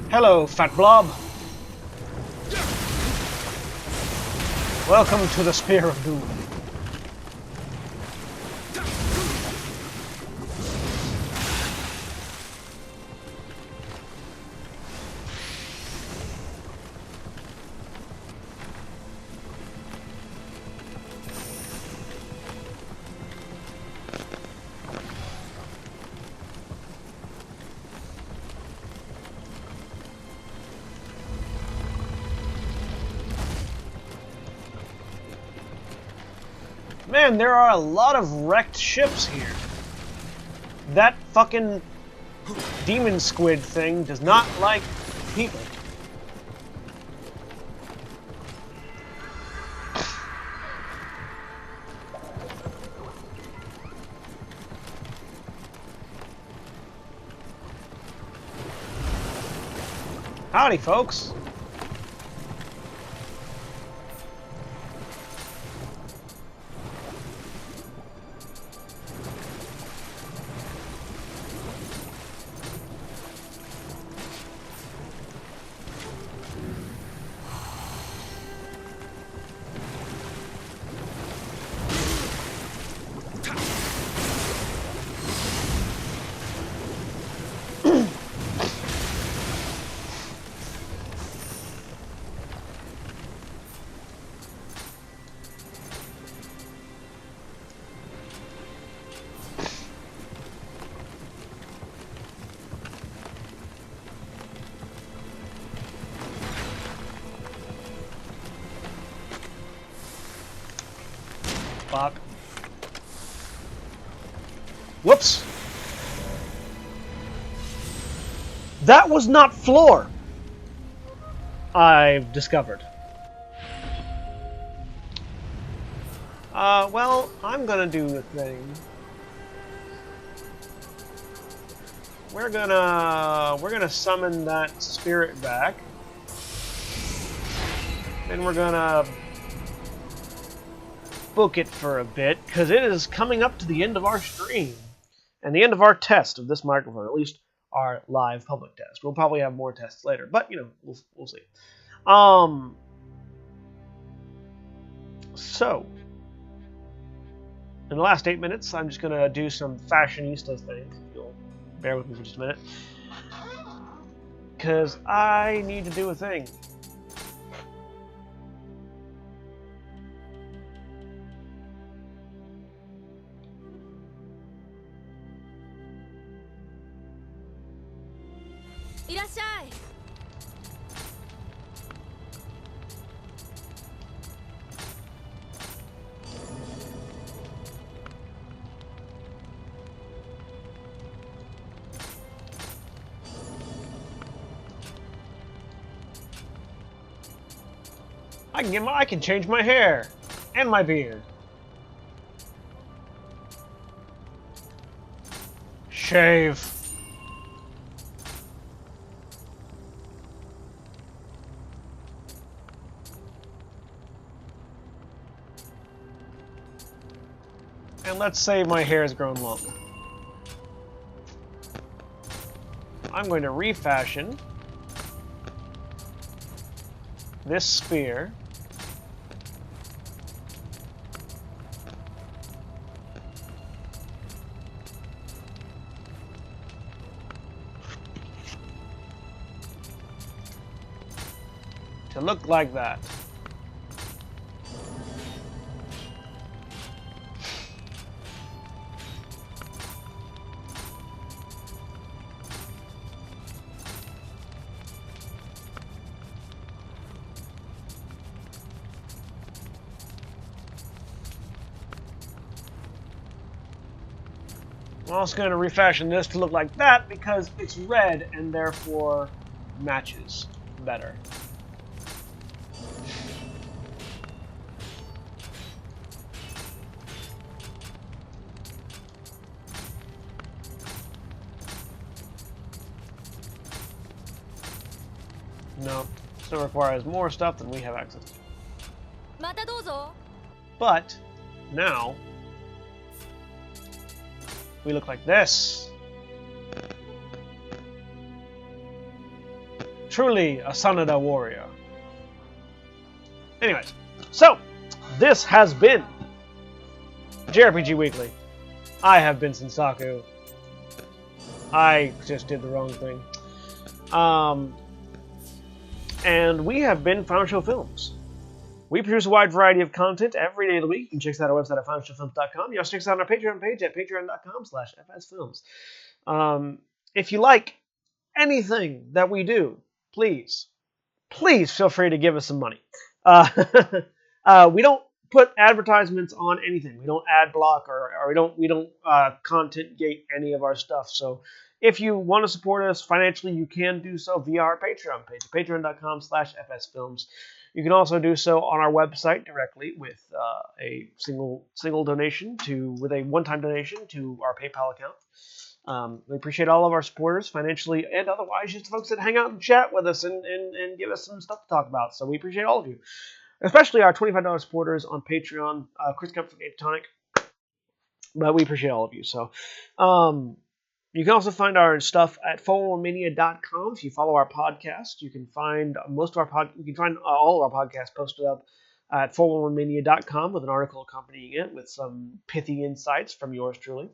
Hello, fat blob. Welcome to the Spear of Doom. Man, there are a lot of wrecked ships here. That fucking demon squid thing does not like people. Howdy, folks. Fuck. Whoops. That was not floor. I've discovered. Well, I'm gonna do the thing. We're gonna summon that spirit back. Then we're gonna book it for a bit, because it is coming up to the end of our stream. And the end of our test of this microphone, at least our live public test. We'll probably have more tests later, but, you know, we'll see. So, in the last 8 minutes, I'm just going to do some fashionista things. If you'll bear with me for just a minute. Because I need to do a thing. I can change my hair and my beard. Shave. And let's say my hair has grown long. I'm going to refashion this spear to look like that. I'm also going to refashion this to look like that because it's red and therefore matches better. No, still requires more stuff than we have access to. またどうぞ。 But now we look like this. Truly a Sanada warrior. Anyways, so this has been JRPG Weekly. I have been Sensaku. I just did the wrong thing. And we have been Final Show Films. We produce a wide variety of content every day of the week. You can check us out on our website at finalshowfilms.com. You also check us out on our Patreon page at patreon.com/fsfilms. If you like anything that we do, please feel free to give us some money. We don't put advertisements on anything. We don't ad block or we don't content gate any of our stuff. So if you want to support us financially, you can do so via our Patreon page, patreon.com/fsfilms. You can also do so on our website directly with a single donation with a one-time donation to our PayPal account. We appreciate all of our supporters, financially and otherwise, just folks that hang out and chat with us and give us some stuff to talk about. So we appreciate all of you, especially our $25 supporters on Patreon, Chris Kemp from Antitonic. But we appreciate all of you. So you can also find our stuff at 411mania.com. If you follow our podcast, you can find all of our podcasts posted up at 411mania.com with an article accompanying it with some pithy insights from yours truly.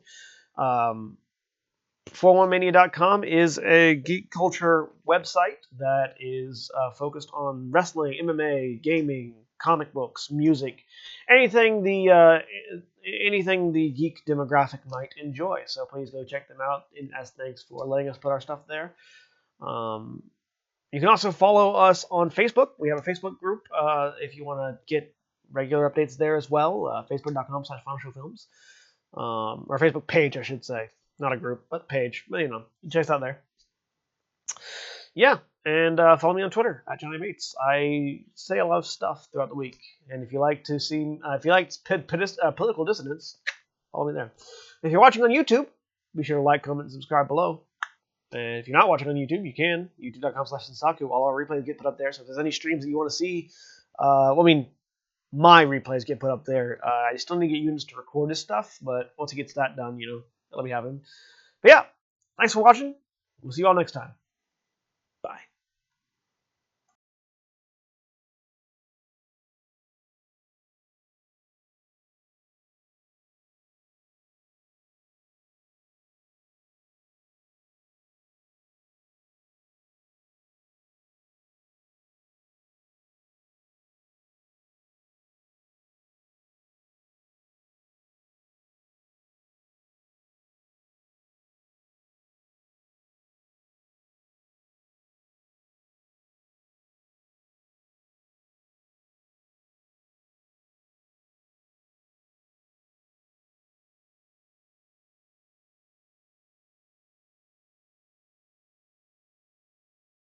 411mania.com is a geek culture website that is focused on wrestling, MMA, gaming, comic books, music, anything the geek demographic might enjoy. So please go check them out. As thanks for letting us put our stuff there. You can also follow us on Facebook. We have a Facebook group if you want to get regular updates there as well. Facebook.com/FinalShowFilms. Or Facebook page, I should say. Not a group, but page. But, you check us out there. Yeah, and follow me on Twitter at Johnny Bates. I say a lot of stuff throughout the week, and if you like to see, political dissonance, follow me there. If you're watching on YouTube, be sure to like, comment, and subscribe below. And if you're not watching on YouTube, you can youtube.com/Sensaku. All our replays get put up there. So if there's any streams that you want to see, my replays get put up there. I still need to get units to record this stuff, but once it gets that done, that'll be happening. But yeah, thanks for watching. We'll see you all next time.